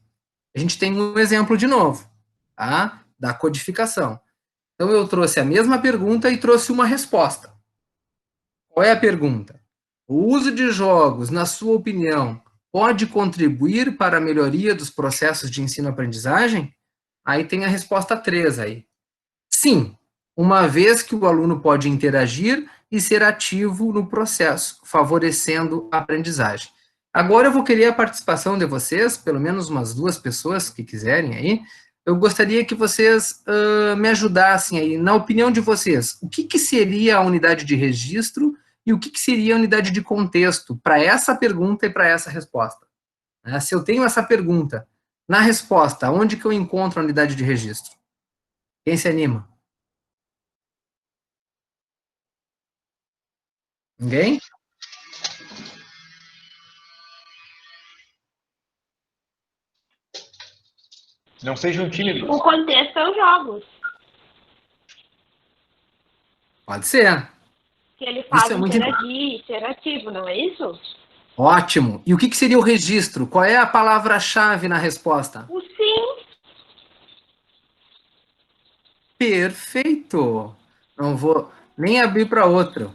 [SPEAKER 2] a gente tem um exemplo de novo, tá? Da codificação. Então, eu trouxe a mesma pergunta e trouxe uma resposta. Qual é a pergunta? O uso de jogos, na sua opinião, pode contribuir para a melhoria dos processos de ensino-aprendizagem? Aí tem a resposta 3 aí. Sim, uma vez que o aluno pode interagir e ser ativo no processo, favorecendo a aprendizagem. Agora eu vou querer a participação de vocês, pelo menos umas 2 pessoas que quiserem aí. Eu gostaria que vocês me ajudassem aí, na opinião de vocês, o que seria a unidade de registro e o que seria a unidade de contexto para essa pergunta e para essa resposta. Se eu tenho essa pergunta, na resposta, onde que eu encontro a unidade de registro? Quem se anima? Ninguém?
[SPEAKER 1] Não sejam tímidos.
[SPEAKER 4] O contexto é os jogos.
[SPEAKER 2] Pode ser.
[SPEAKER 4] Que ele faz
[SPEAKER 2] Isso é muito
[SPEAKER 4] interagir, ser ativo, não é isso?
[SPEAKER 2] Ótimo. E o que seria o registro? Qual é a palavra-chave na resposta?
[SPEAKER 4] O sim.
[SPEAKER 2] Perfeito. Não vou nem abrir para outro.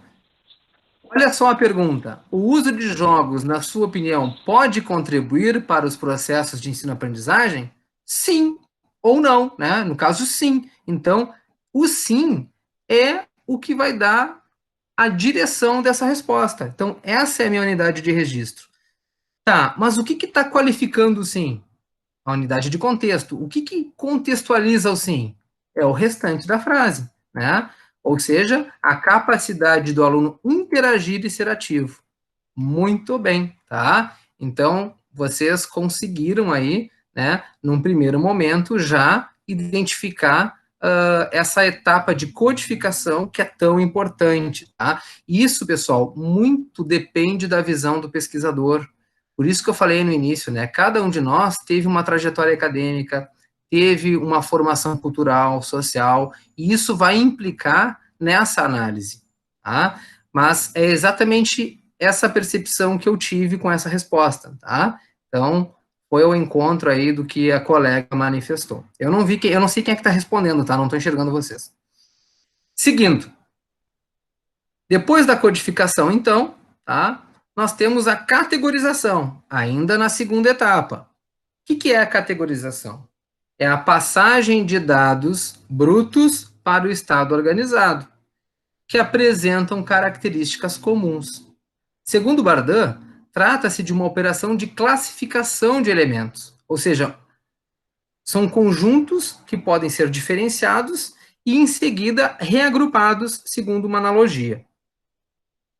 [SPEAKER 2] Olha só a pergunta. O uso de jogos, na sua opinião, pode contribuir para os processos de ensino-aprendizagem? Sim ou não, né? No caso, sim. Então, o sim é o que vai dar a direção dessa resposta. Então, essa é a minha unidade de registro. Tá, mas o que está qualificando o sim? A unidade de contexto. O que contextualiza o sim? É o restante da frase, né? Ou seja, a capacidade do aluno interagir e ser ativo. Muito bem, tá? Então, vocês conseguiram aí, né, num primeiro momento, já identificar essa etapa de codificação que é tão importante, tá? Isso, pessoal, muito depende da visão do pesquisador. Por isso que eu falei no início, né? Cada um de nós teve uma trajetória acadêmica, teve uma formação cultural, social, e isso vai implicar nessa análise, tá? Mas é exatamente essa percepção que eu tive com essa resposta, tá? Então, foi ao encontro aí do que a colega manifestou. Eu não sei quem é que está respondendo, tá? Não estou enxergando vocês. Seguindo. Depois da codificação, então, tá? Nós temos a categorização, ainda na segunda etapa. O que é a categorização? É a passagem de dados brutos para o estado organizado, que apresentam características comuns. Segundo Bardin, trata-se de uma operação de classificação de elementos, ou seja, são conjuntos que podem ser diferenciados e, em seguida, reagrupados segundo uma analogia.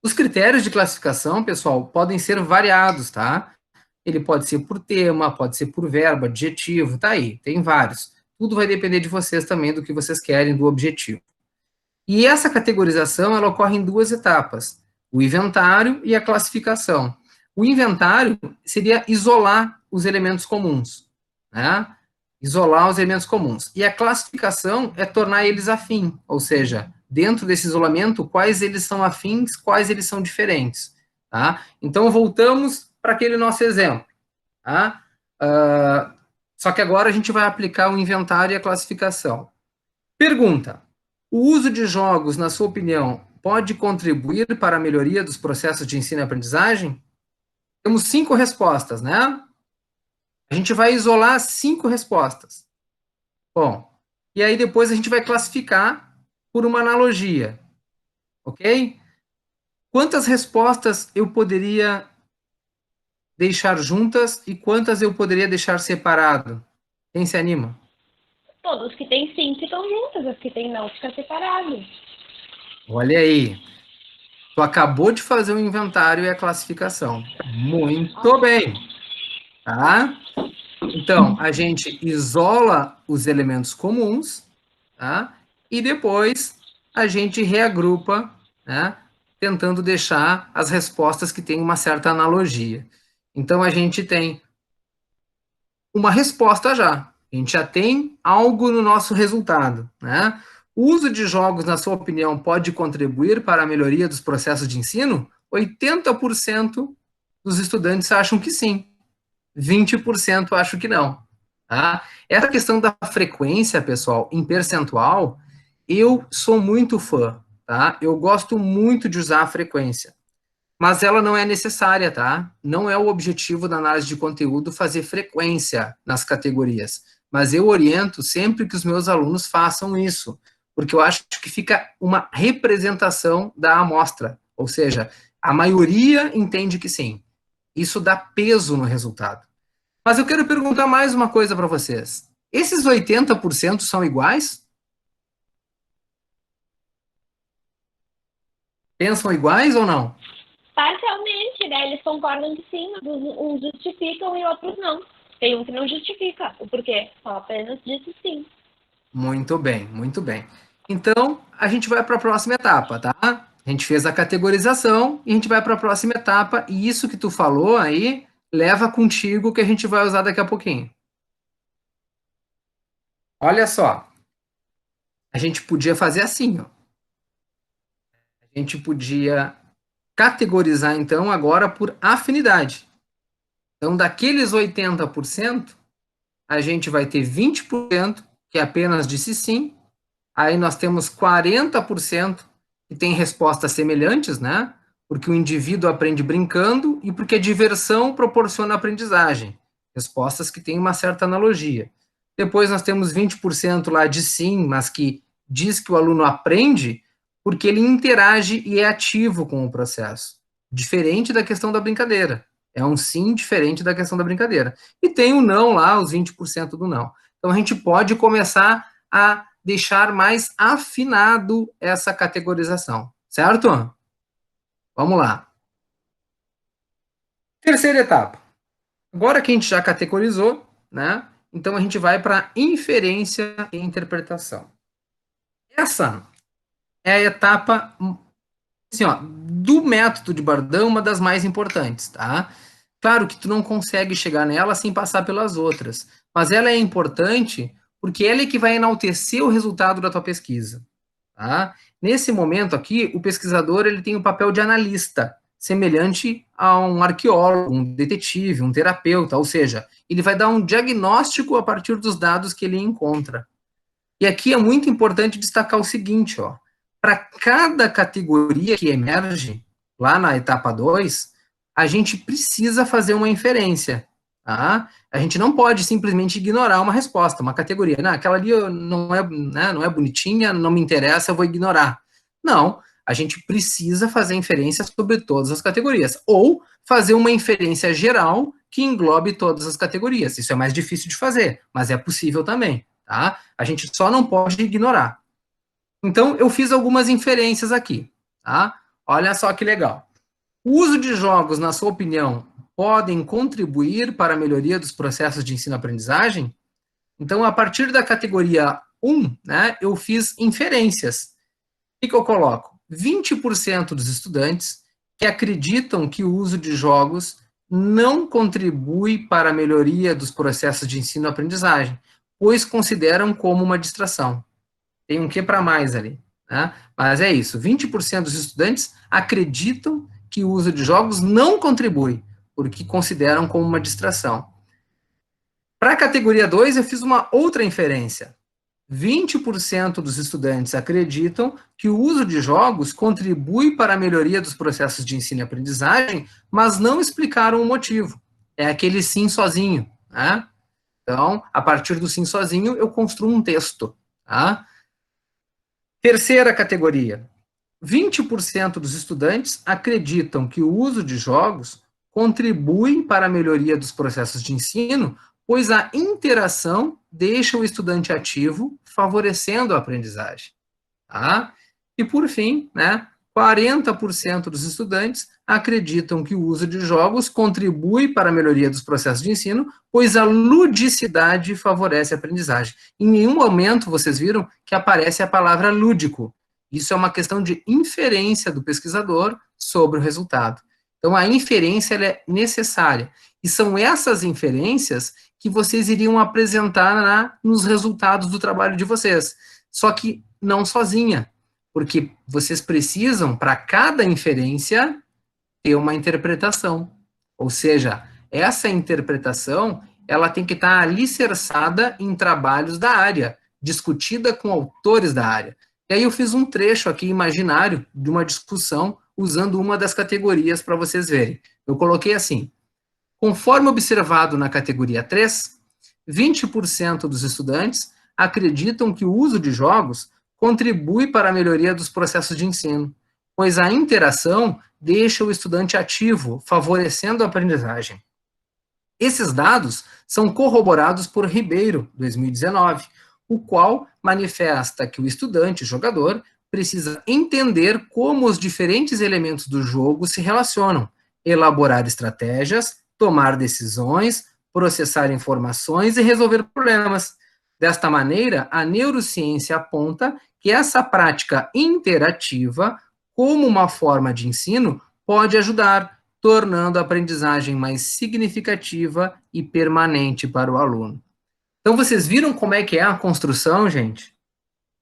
[SPEAKER 2] Os critérios de classificação, pessoal, podem ser variados, tá? Ele pode ser por tema, pode ser por verbo, adjetivo, tá aí, tem vários. Tudo vai depender de vocês também, do que vocês querem, do objetivo. E essa categorização, ela ocorre em duas etapas, o inventário e a classificação. O inventário seria isolar os elementos comuns, né? Isolar os elementos comuns. E a classificação é tornar eles afins, ou seja, dentro desse isolamento, quais eles são afins, quais eles são diferentes, tá? Então, voltamos para aquele nosso exemplo, tá? Só que agora a gente vai aplicar o inventário e a classificação. Pergunta: o uso de jogos, na sua opinião, pode contribuir para a melhoria dos processos de ensino e aprendizagem? Temos 5 respostas, né? A gente vai isolar 5 respostas. Bom, e aí depois a gente vai classificar por uma analogia, ok? Quantas respostas eu poderia deixar juntas e quantas eu poderia deixar separado? Quem se anima?
[SPEAKER 4] Todos que tem sim ficam juntas, as que tem não fica separado.
[SPEAKER 2] Olha aí. Tu acabou de fazer o inventário e a classificação. Muito bem. Tá? Então, a gente isola os elementos comuns, tá? E depois a gente reagrupa, né? Tentando deixar as respostas que têm uma certa analogia. Então, a gente tem uma resposta já. A gente já tem algo no nosso resultado, né? O uso de jogos, na sua opinião, pode contribuir para a melhoria dos processos de ensino? 80% dos estudantes acham que sim. 20% acham que não. Tá? Essa questão da frequência, pessoal, em percentual, eu sou muito fã, tá? Eu gosto muito de usar a frequência, mas ela não é necessária, tá? Não é o objetivo da análise de conteúdo fazer frequência nas categorias, mas eu oriento sempre que os meus alunos façam isso, porque eu acho que fica uma representação da amostra, ou seja, a maioria entende que sim. Isso dá peso no resultado. Mas eu quero perguntar mais uma coisa para vocês. Esses 80% são iguais? Pensam iguais ou não?
[SPEAKER 4] Parcialmente, né? Eles concordam que sim, uns justificam e outros não. Tem um que não justifica o porquê, só apenas disse sim.
[SPEAKER 2] Muito bem, muito bem. Então, a gente vai para a próxima etapa, tá? A gente fez a categorização e a gente vai para a próxima etapa, e isso que tu falou aí, leva contigo que a gente vai usar daqui a pouquinho. Olha só. A gente podia fazer assim, ó. A gente podia categorizar, então, agora por afinidade. Então, daqueles 80%, a gente vai ter 20% que apenas disse sim, aí nós temos 40% que tem respostas semelhantes, né? Porque o indivíduo aprende brincando e porque a diversão proporciona aprendizagem. Respostas que têm uma certa analogia. Depois nós temos 20% lá de sim, mas que diz que o aluno aprende porque ele interage e é ativo com o processo. Diferente da questão da brincadeira. É um sim diferente da questão da brincadeira. E tem o não lá, os 20% do não. Então a gente pode começar a deixar mais afinado essa categorização, certo? Vamos lá. Terceira etapa. Agora que a gente já categorizou, né? Então a gente vai para inferência e interpretação. Essa é a etapa, assim, ó, do método de Bardin, uma das mais importantes, tá? Claro que tu não consegue chegar nela sem passar pelas outras, mas ela é importante porque ela é que vai enaltecer o resultado da tua pesquisa. Tá? Nesse momento aqui, o pesquisador ele tem o papel de analista, semelhante a um arqueólogo, um detetive, um terapeuta, ou seja, ele vai dar um diagnóstico a partir dos dados que ele encontra. E aqui é muito importante destacar o seguinte, ó, para cada categoria que emerge, lá na etapa 2, a gente precisa fazer uma inferência, tá? A gente não pode simplesmente ignorar uma resposta, uma categoria. Não, aquela ali não é, né, não é bonitinha, não me interessa, eu vou ignorar. Não, a gente precisa fazer inferência sobre todas as categorias, ou fazer uma inferência geral que englobe todas as categorias. Isso é mais difícil de fazer, mas é possível também, tá? A gente só não pode ignorar. Então, eu fiz algumas inferências aqui, tá? Olha só que legal. O uso de jogos, na sua opinião, podem contribuir para a melhoria dos processos de ensino-aprendizagem? Então, a partir da categoria 1, né, eu fiz inferências. O que eu coloco? 20% dos estudantes que acreditam que o uso de jogos não contribui para a melhoria dos processos de ensino-aprendizagem, pois consideram como uma distração. Tem um quê para mais ali, né? Mas é isso, 20% dos estudantes acreditam que o uso de jogos não contribui, porque consideram como uma distração. Para a categoria 2, eu fiz uma outra inferência. 20% dos estudantes acreditam que o uso de jogos contribui para a melhoria dos processos de ensino e aprendizagem, mas não explicaram o motivo. É aquele sim sozinho, né? Então, a partir do sim sozinho, eu construo um texto, tá? Terceira categoria. 20% dos estudantes acreditam que o uso de jogos contribui para a melhoria dos processos de ensino, pois a interação deixa o estudante ativo, favorecendo a aprendizagem. Tá? E, por fim, né, 40% dos estudantes acreditam que o uso de jogos contribui para a melhoria dos processos de ensino, pois a ludicidade favorece a aprendizagem. Em nenhum momento vocês viram que aparece a palavra lúdico. Isso é uma questão de inferência do pesquisador sobre o resultado. Então, a inferência ela é necessária. E são essas inferências que vocês iriam apresentar nos resultados do trabalho de vocês. Só que não sozinha, porque vocês precisam, para cada inferência, ter uma interpretação. Ou seja, essa interpretação ela tem que estar alicerçada em trabalhos da área, discutida com autores da área. E aí eu fiz um trecho aqui imaginário de uma discussão usando uma das categorias para vocês verem. Eu coloquei assim: conforme observado na categoria 3, 20% dos estudantes acreditam que o uso de jogos contribui para a melhoria dos processos de ensino, pois a interação deixa o estudante ativo, favorecendo a aprendizagem. Esses dados são corroborados por Ribeiro, 2019, o qual manifesta que o estudante, jogador, precisa entender como os diferentes elementos do jogo se relacionam, elaborar estratégias, tomar decisões, processar informações e resolver problemas. Desta maneira, a neurociência aponta que essa prática interativa, como uma forma de ensino, pode ajudar, tornando a aprendizagem mais significativa e permanente para o aluno. Então, vocês viram como é que é a construção, gente?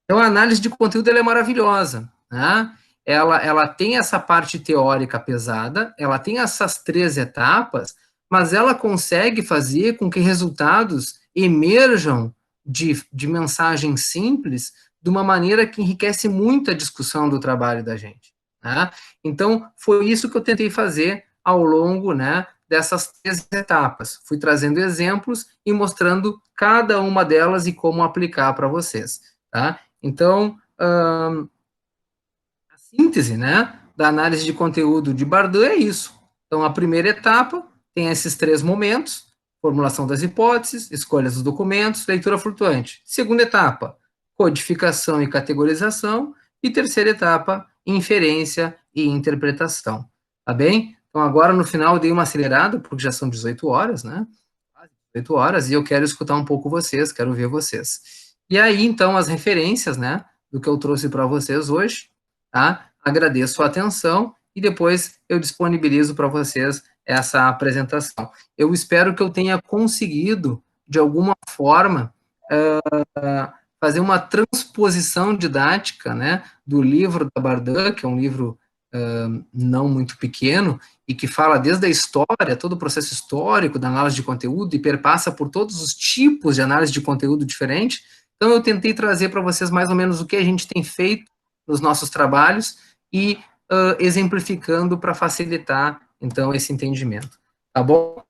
[SPEAKER 2] Então, a análise de conteúdo ela é maravilhosa, né? Ela tem essa parte teórica pesada, ela tem essas 3 etapas, mas ela consegue fazer com que resultados emerjam de mensagens simples de uma maneira que enriquece muito a discussão do trabalho da gente. Né? Então, foi isso que eu tentei fazer ao longo, né, dessas 3 etapas. Fui trazendo exemplos e mostrando cada uma delas e como aplicar para vocês. Tá? Então, a síntese, né, da análise de conteúdo de Bardin é isso. Então, a primeira etapa tem esses 3 momentos: formulação das hipóteses, escolha dos documentos, leitura flutuante. Segunda etapa, codificação e categorização. E terceira etapa, inferência e interpretação. Tá bem? Então, agora, no final, eu dei uma acelerada, porque já são 18 horas, né? 18 horas, e eu quero escutar um pouco vocês, quero ver vocês. E aí, então, as referências, né, do que eu trouxe para vocês hoje, tá? Agradeço a atenção e depois eu disponibilizo para vocês essa apresentação. Eu espero que eu tenha conseguido, de alguma forma, fazer uma transposição didática, né, do livro da Bardin, que é um livro não muito pequeno, e que fala desde a história, todo o processo histórico da análise de conteúdo, e perpassa por todos os tipos de análise de conteúdo diferente. Então, eu tentei trazer para vocês mais ou menos o que a gente tem feito nos nossos trabalhos e exemplificando para facilitar, então, esse entendimento. Tá bom?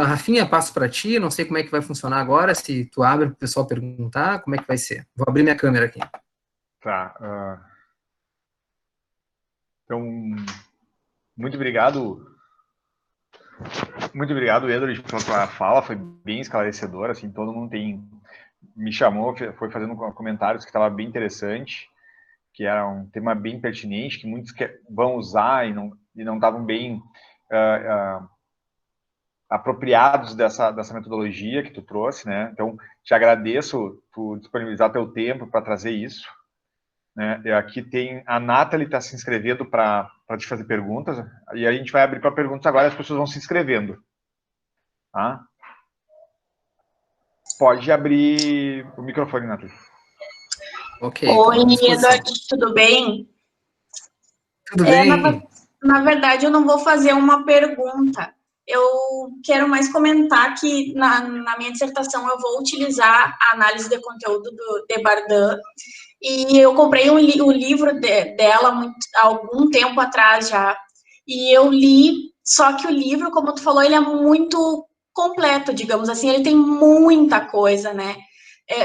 [SPEAKER 2] Rafinha, passo para ti, não sei como é que vai funcionar agora, se tu abre para o pessoal perguntar, como é que vai ser? Vou abrir minha câmera aqui.
[SPEAKER 1] Tá. Então, muito obrigado, Edward, pela tua fala, foi bem esclarecedora, assim, todo mundo me chamou, foi fazendo comentários que estava bem interessante, que era um tema bem pertinente, que muitos vão usar e não estavam bem apropriados dessa metodologia que tu trouxe, né? Então, te agradeço por disponibilizar teu tempo para trazer isso. Né? Aqui tem a Nathalie está se inscrevendo para te fazer perguntas, e a gente vai abrir para perguntas agora, as pessoas vão se inscrevendo. Tá? Pode abrir o microfone, Nathalie.
[SPEAKER 5] Ok. Oi, Edward, tudo bem?
[SPEAKER 2] Tudo bem?
[SPEAKER 5] Na verdade, eu não vou fazer uma pergunta. Eu quero mais comentar que na minha dissertação eu vou utilizar a análise de conteúdo de Bardin, e eu comprei o livro dela há algum tempo atrás já, e eu li, só que o livro, como tu falou, ele é muito completo, digamos assim, ele tem muita coisa, né?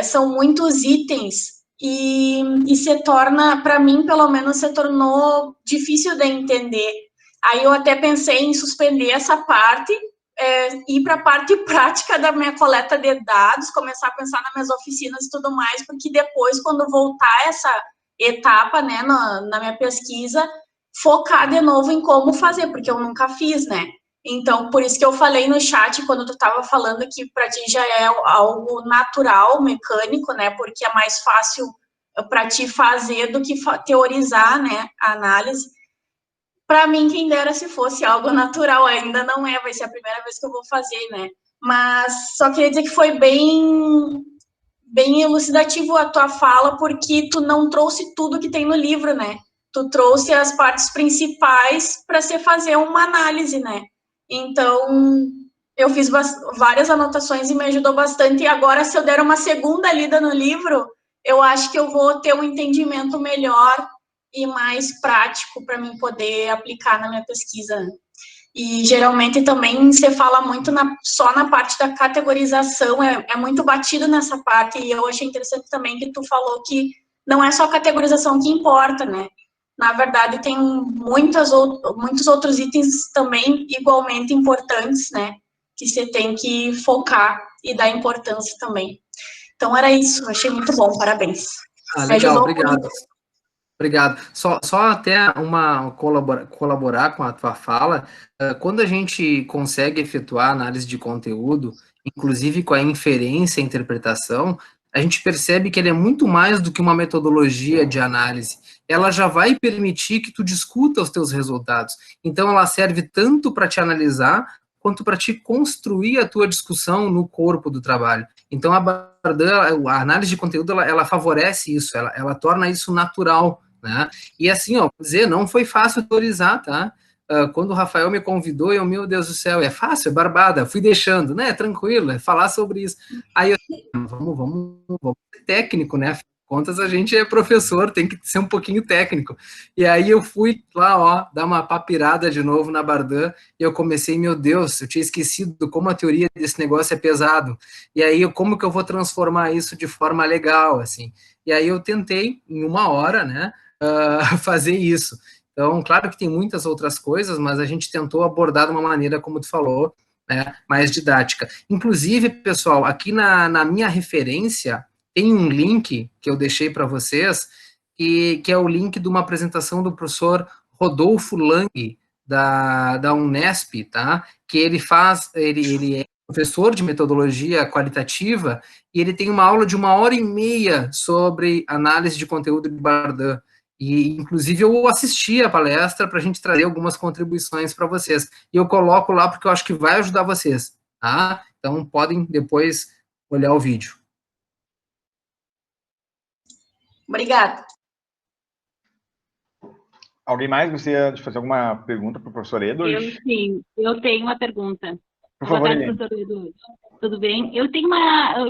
[SPEAKER 5] São muitos itens, e se torna, para mim, pelo menos, se tornou difícil de entender. Aí eu até pensei em suspender essa parte, ir para a parte prática da minha coleta de dados, começar a pensar nas minhas oficinas e tudo mais, porque depois, quando voltar essa etapa, né, na minha pesquisa, focar de novo em como fazer, porque eu nunca fiz, né? Então, por isso que eu falei no chat, quando tu estava falando que para ti já é algo natural, mecânico, né, porque é mais fácil para ti fazer do que teorizar, né, a análise. Para mim, quem dera se fosse algo natural, ainda não é, vai ser a primeira vez que eu vou fazer, né? Mas só queria dizer que foi bem elucidativo a tua fala, porque tu não trouxe tudo que tem no livro, né? Tu trouxe as partes principais para se fazer uma análise, né? Então, eu fiz várias anotações e me ajudou bastante, e agora, se eu der uma segunda lida no livro, eu acho que eu vou ter um entendimento melhor e mais prático para mim poder aplicar na minha pesquisa. E geralmente também você fala muito só na parte da categorização, é muito batido nessa parte, e eu achei interessante também que tu falou que não é só a categorização que importa, né? Na verdade, tem muitos outros itens também igualmente importantes, né? Que você tem que focar e dar importância também. Então, era isso, achei muito bom, parabéns.
[SPEAKER 2] Legal, obrigado. Obrigado. Só até colaborar com a tua fala, quando a gente consegue efetuar análise de conteúdo, inclusive com a inferência e a interpretação, a gente percebe que ele é muito mais do que uma metodologia de análise. Ela já vai permitir que tu discuta os teus resultados. Então, ela serve tanto para te analisar, quanto para te construir a tua discussão no corpo do trabalho. Então, a Bardin, a análise de conteúdo, ela favorece isso, ela torna isso natural, né? E assim, ó, vou dizer, não foi fácil teorizar, tá? Quando o Rafael me convidou, meu Deus do céu, é fácil, é barbada, fui deixando, né? Tranquilo, é falar sobre isso. Aí eu vamos ser técnico, né? Afinal de contas, a gente é professor, tem que ser um pouquinho técnico. E aí eu fui lá, ó, dar uma papirada de novo na Bardin, e eu comecei, meu Deus, eu tinha esquecido como a teoria desse negócio é pesado. E aí, como que eu vou transformar isso de forma legal, assim? E aí eu tentei, em 1 hora, né, fazer isso. Então, claro que tem muitas outras coisas, mas a gente tentou abordar de uma maneira, como tu falou, né, mais didática. Inclusive, pessoal, aqui na minha referência, tem um link que eu deixei para vocês, que é o link de uma apresentação do professor Rodolfo Lang, da Unesp, tá? Que ele é professor de metodologia qualitativa, e ele tem uma aula de 1h30 sobre análise de conteúdo de Bardin. E, inclusive, eu assisti a palestra para a gente trazer algumas contribuições para vocês. E eu coloco lá porque eu acho que vai ajudar vocês, tá? Então, podem depois olhar o vídeo.
[SPEAKER 5] Obrigada.
[SPEAKER 1] Alguém mais gostaria de fazer alguma pergunta para o professor Edward?
[SPEAKER 6] Eu tenho uma pergunta.
[SPEAKER 1] Por
[SPEAKER 6] Boa
[SPEAKER 1] favor,
[SPEAKER 6] tarde,
[SPEAKER 1] Helene.
[SPEAKER 6] professor Edward. Tudo bem? Eu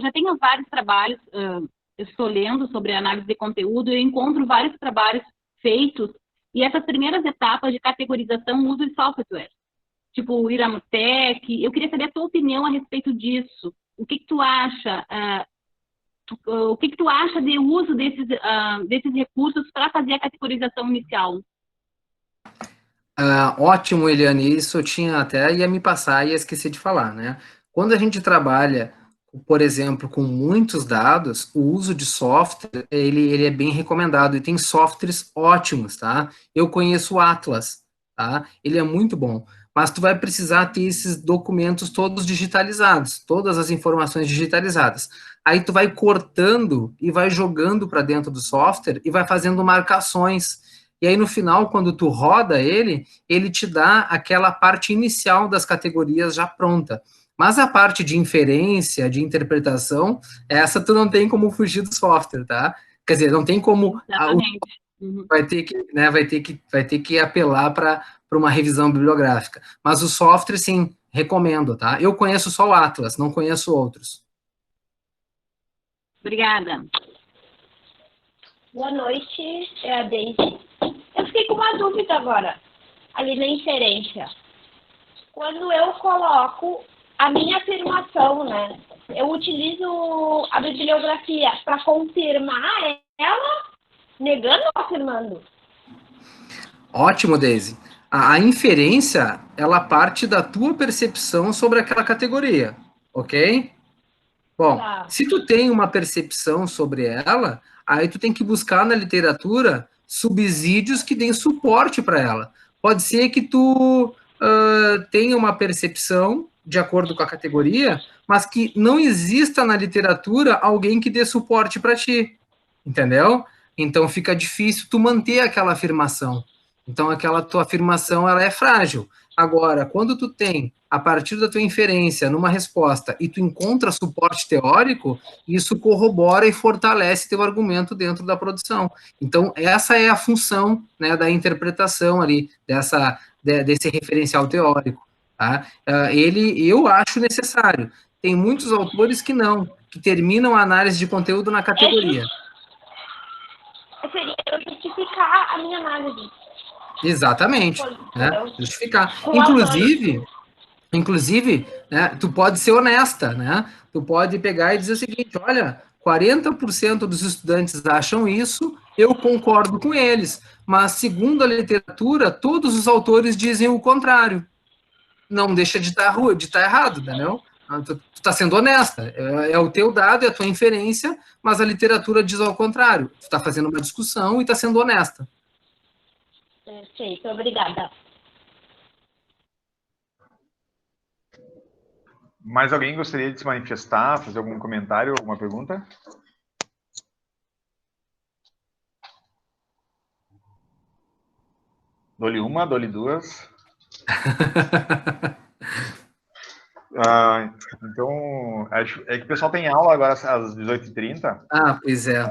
[SPEAKER 6] já tenho vários trabalhos, eu estou lendo sobre análise de conteúdo, eu encontro vários trabalhos feitos, e essas primeiras etapas de categorização uso de software, tipo o Iramutec. Eu queria saber a tua opinião a respeito disso. O que tu acha? O que tu acha de uso desses recursos para fazer a categorização inicial?
[SPEAKER 2] Ótimo, Eliane, isso eu tinha até ia me passar e ia esquecer de falar, né? Quando a gente trabalha, por exemplo, com muitos dados, o uso de software, ele é bem recomendado, e tem softwares ótimos, tá? Eu conheço o Atlas, tá? Ele é muito bom, mas tu vai precisar ter esses documentos todos digitalizados, todas as informações digitalizadas. Aí tu vai cortando e vai jogando para dentro do software e vai fazendo marcações. E aí, no final, quando tu roda ele te dá aquela parte inicial das categorias já pronta. Mas a parte de inferência, de interpretação, essa tu não tem como fugir do software, tá? Quer dizer, não tem como... Vai ter que apelar para uma revisão bibliográfica. Mas o software, sim, recomendo, tá? Eu conheço só o Atlas, não conheço outros.
[SPEAKER 6] Obrigada.
[SPEAKER 4] Boa noite, é a Deise. Eu fiquei com uma dúvida agora, ali na inferência. Quando eu coloco a minha afirmação, né, eu utilizo a bibliografia para confirmar ela, negando ou afirmando?
[SPEAKER 2] Ótimo, Deise. A inferência, ela parte da tua percepção sobre aquela categoria, ok? Bom, se tu tem uma percepção sobre ela, aí tu tem que buscar na literatura subsídios que deem suporte para ela. Pode ser que tu tenha uma percepção de acordo com a categoria, mas que não exista na literatura alguém que dê suporte para ti, entendeu? Então fica difícil tu manter aquela afirmação. Então aquela tua afirmação ela é frágil. Agora, quando tu tem, a partir da tua inferência, numa resposta, e tu encontra suporte teórico, isso corrobora e fortalece teu argumento dentro da produção. Então, essa é a função, né, da interpretação ali, desse referencial teórico. Tá? Eu acho necessário. Tem muitos autores que não, que terminam a análise de conteúdo na categoria.
[SPEAKER 4] Seria eu justificar a minha análise.
[SPEAKER 2] Exatamente, né? Justificar. Inclusive, né, tu pode ser honesta, né? Tu pode pegar e dizer o seguinte, olha, 40% dos estudantes acham isso, eu concordo com eles, mas segundo a literatura, todos os autores dizem o contrário. Não deixa de estar errado, entendeu? Tu está sendo honesta, é o teu dado, é a tua inferência, mas a literatura diz ao contrário. Tu está fazendo uma discussão e está sendo honesta.
[SPEAKER 4] Perfeito, obrigada.
[SPEAKER 1] Mais alguém gostaria de se manifestar, fazer algum comentário, alguma pergunta? Dou-lhe uma, dou-lhe duas. Então, é que o pessoal tem aula agora às 18h30.
[SPEAKER 2] Ah, pois é.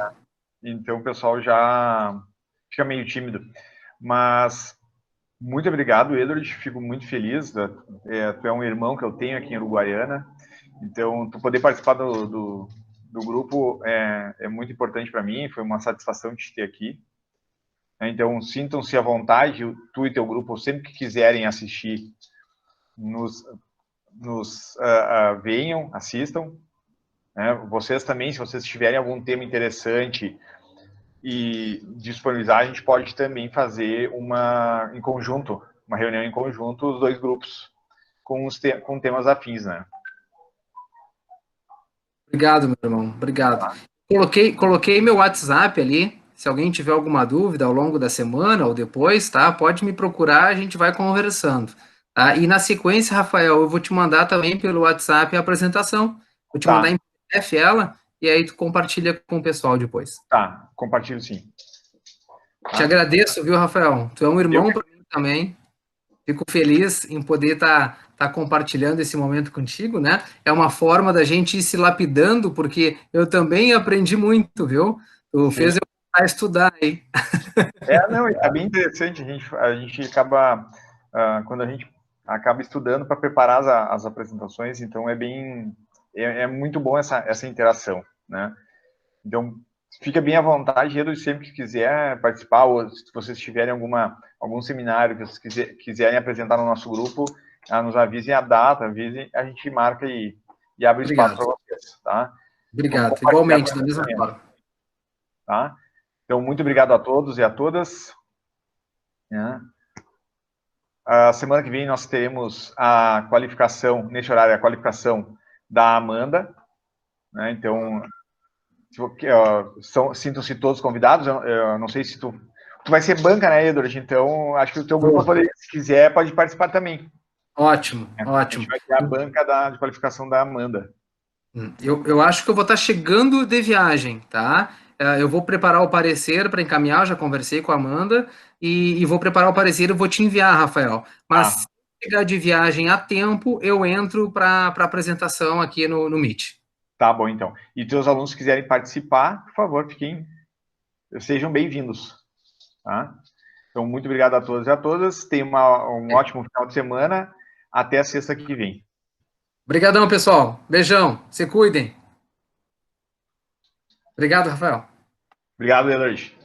[SPEAKER 1] Então, o pessoal já fica meio tímido. Mas, muito obrigado, Edward. Fico muito feliz. Tu é um irmão que eu tenho aqui em Uruguaiana. Então, tu poder participar do grupo é muito importante para mim. Foi uma satisfação te ter aqui. Então, sintam-se à vontade, tu e teu grupo, sempre que quiserem assistir, venham, assistam. Vocês também, se vocês tiverem algum tema interessante e disponibilizar, a gente pode também fazer uma reunião em conjunto, os dois grupos, com temas afins, né?
[SPEAKER 2] Obrigado, meu irmão, obrigado. Coloquei meu WhatsApp ali, se alguém tiver alguma dúvida ao longo da semana ou depois, tá? Pode me procurar, a gente vai conversando. Tá? E na sequência, Rafael, eu vou te mandar também pelo WhatsApp a apresentação. Vou te mandar em PDF ela, e aí tu compartilha com o pessoal depois.
[SPEAKER 1] Tá, compartilho sim.
[SPEAKER 2] Te agradeço, viu, Rafael? Tu é um irmão para mim também. Fico feliz em poder estar compartilhando esse momento contigo, né? É uma forma da gente ir se lapidando, porque eu também aprendi muito, viu? Tu fez eu voltar a estudar aí.
[SPEAKER 1] Não, é bem interessante. A gente acaba, quando a gente acaba estudando para preparar as apresentações, então é muito bom essa interação, né? Então, fica bem à vontade, Edu, sempre que quiser participar, ou se vocês tiverem algum seminário que vocês quiserem apresentar no nosso grupo, nos avisem a data, a gente marca e abre espaço para vocês, tá?
[SPEAKER 2] Obrigado, igualmente, da mesma forma.
[SPEAKER 1] Tá? Então, muito obrigado a todos e a todas. A semana que vem nós teremos a qualificação, nesse horário, a qualificação da Amanda, né? Então, sintam-se todos convidados. Eu não sei se tu vai ser banca, né, Edward? Então, acho que o teu grupo, se quiser, pode participar também.
[SPEAKER 2] Ótimo, ótimo.
[SPEAKER 1] A gente vai ter a banca de qualificação da Amanda.
[SPEAKER 2] Eu acho que eu vou estar chegando de viagem, tá? Eu vou preparar o parecer para encaminhar, já conversei com a Amanda, e vou preparar o parecer e vou te enviar, Rafael. Mas se chegar de viagem a tempo, eu entro para apresentação aqui no Meet.
[SPEAKER 1] Tá bom, então. E teus alunos que quiserem participar, por favor, sejam bem-vindos. Tá? Então, muito obrigado a todos e a todas. Tenham um ótimo final de semana. Até a sexta que vem.
[SPEAKER 2] Obrigadão, pessoal. Beijão. Se cuidem. Obrigado, Rafael.
[SPEAKER 1] Obrigado, Edward.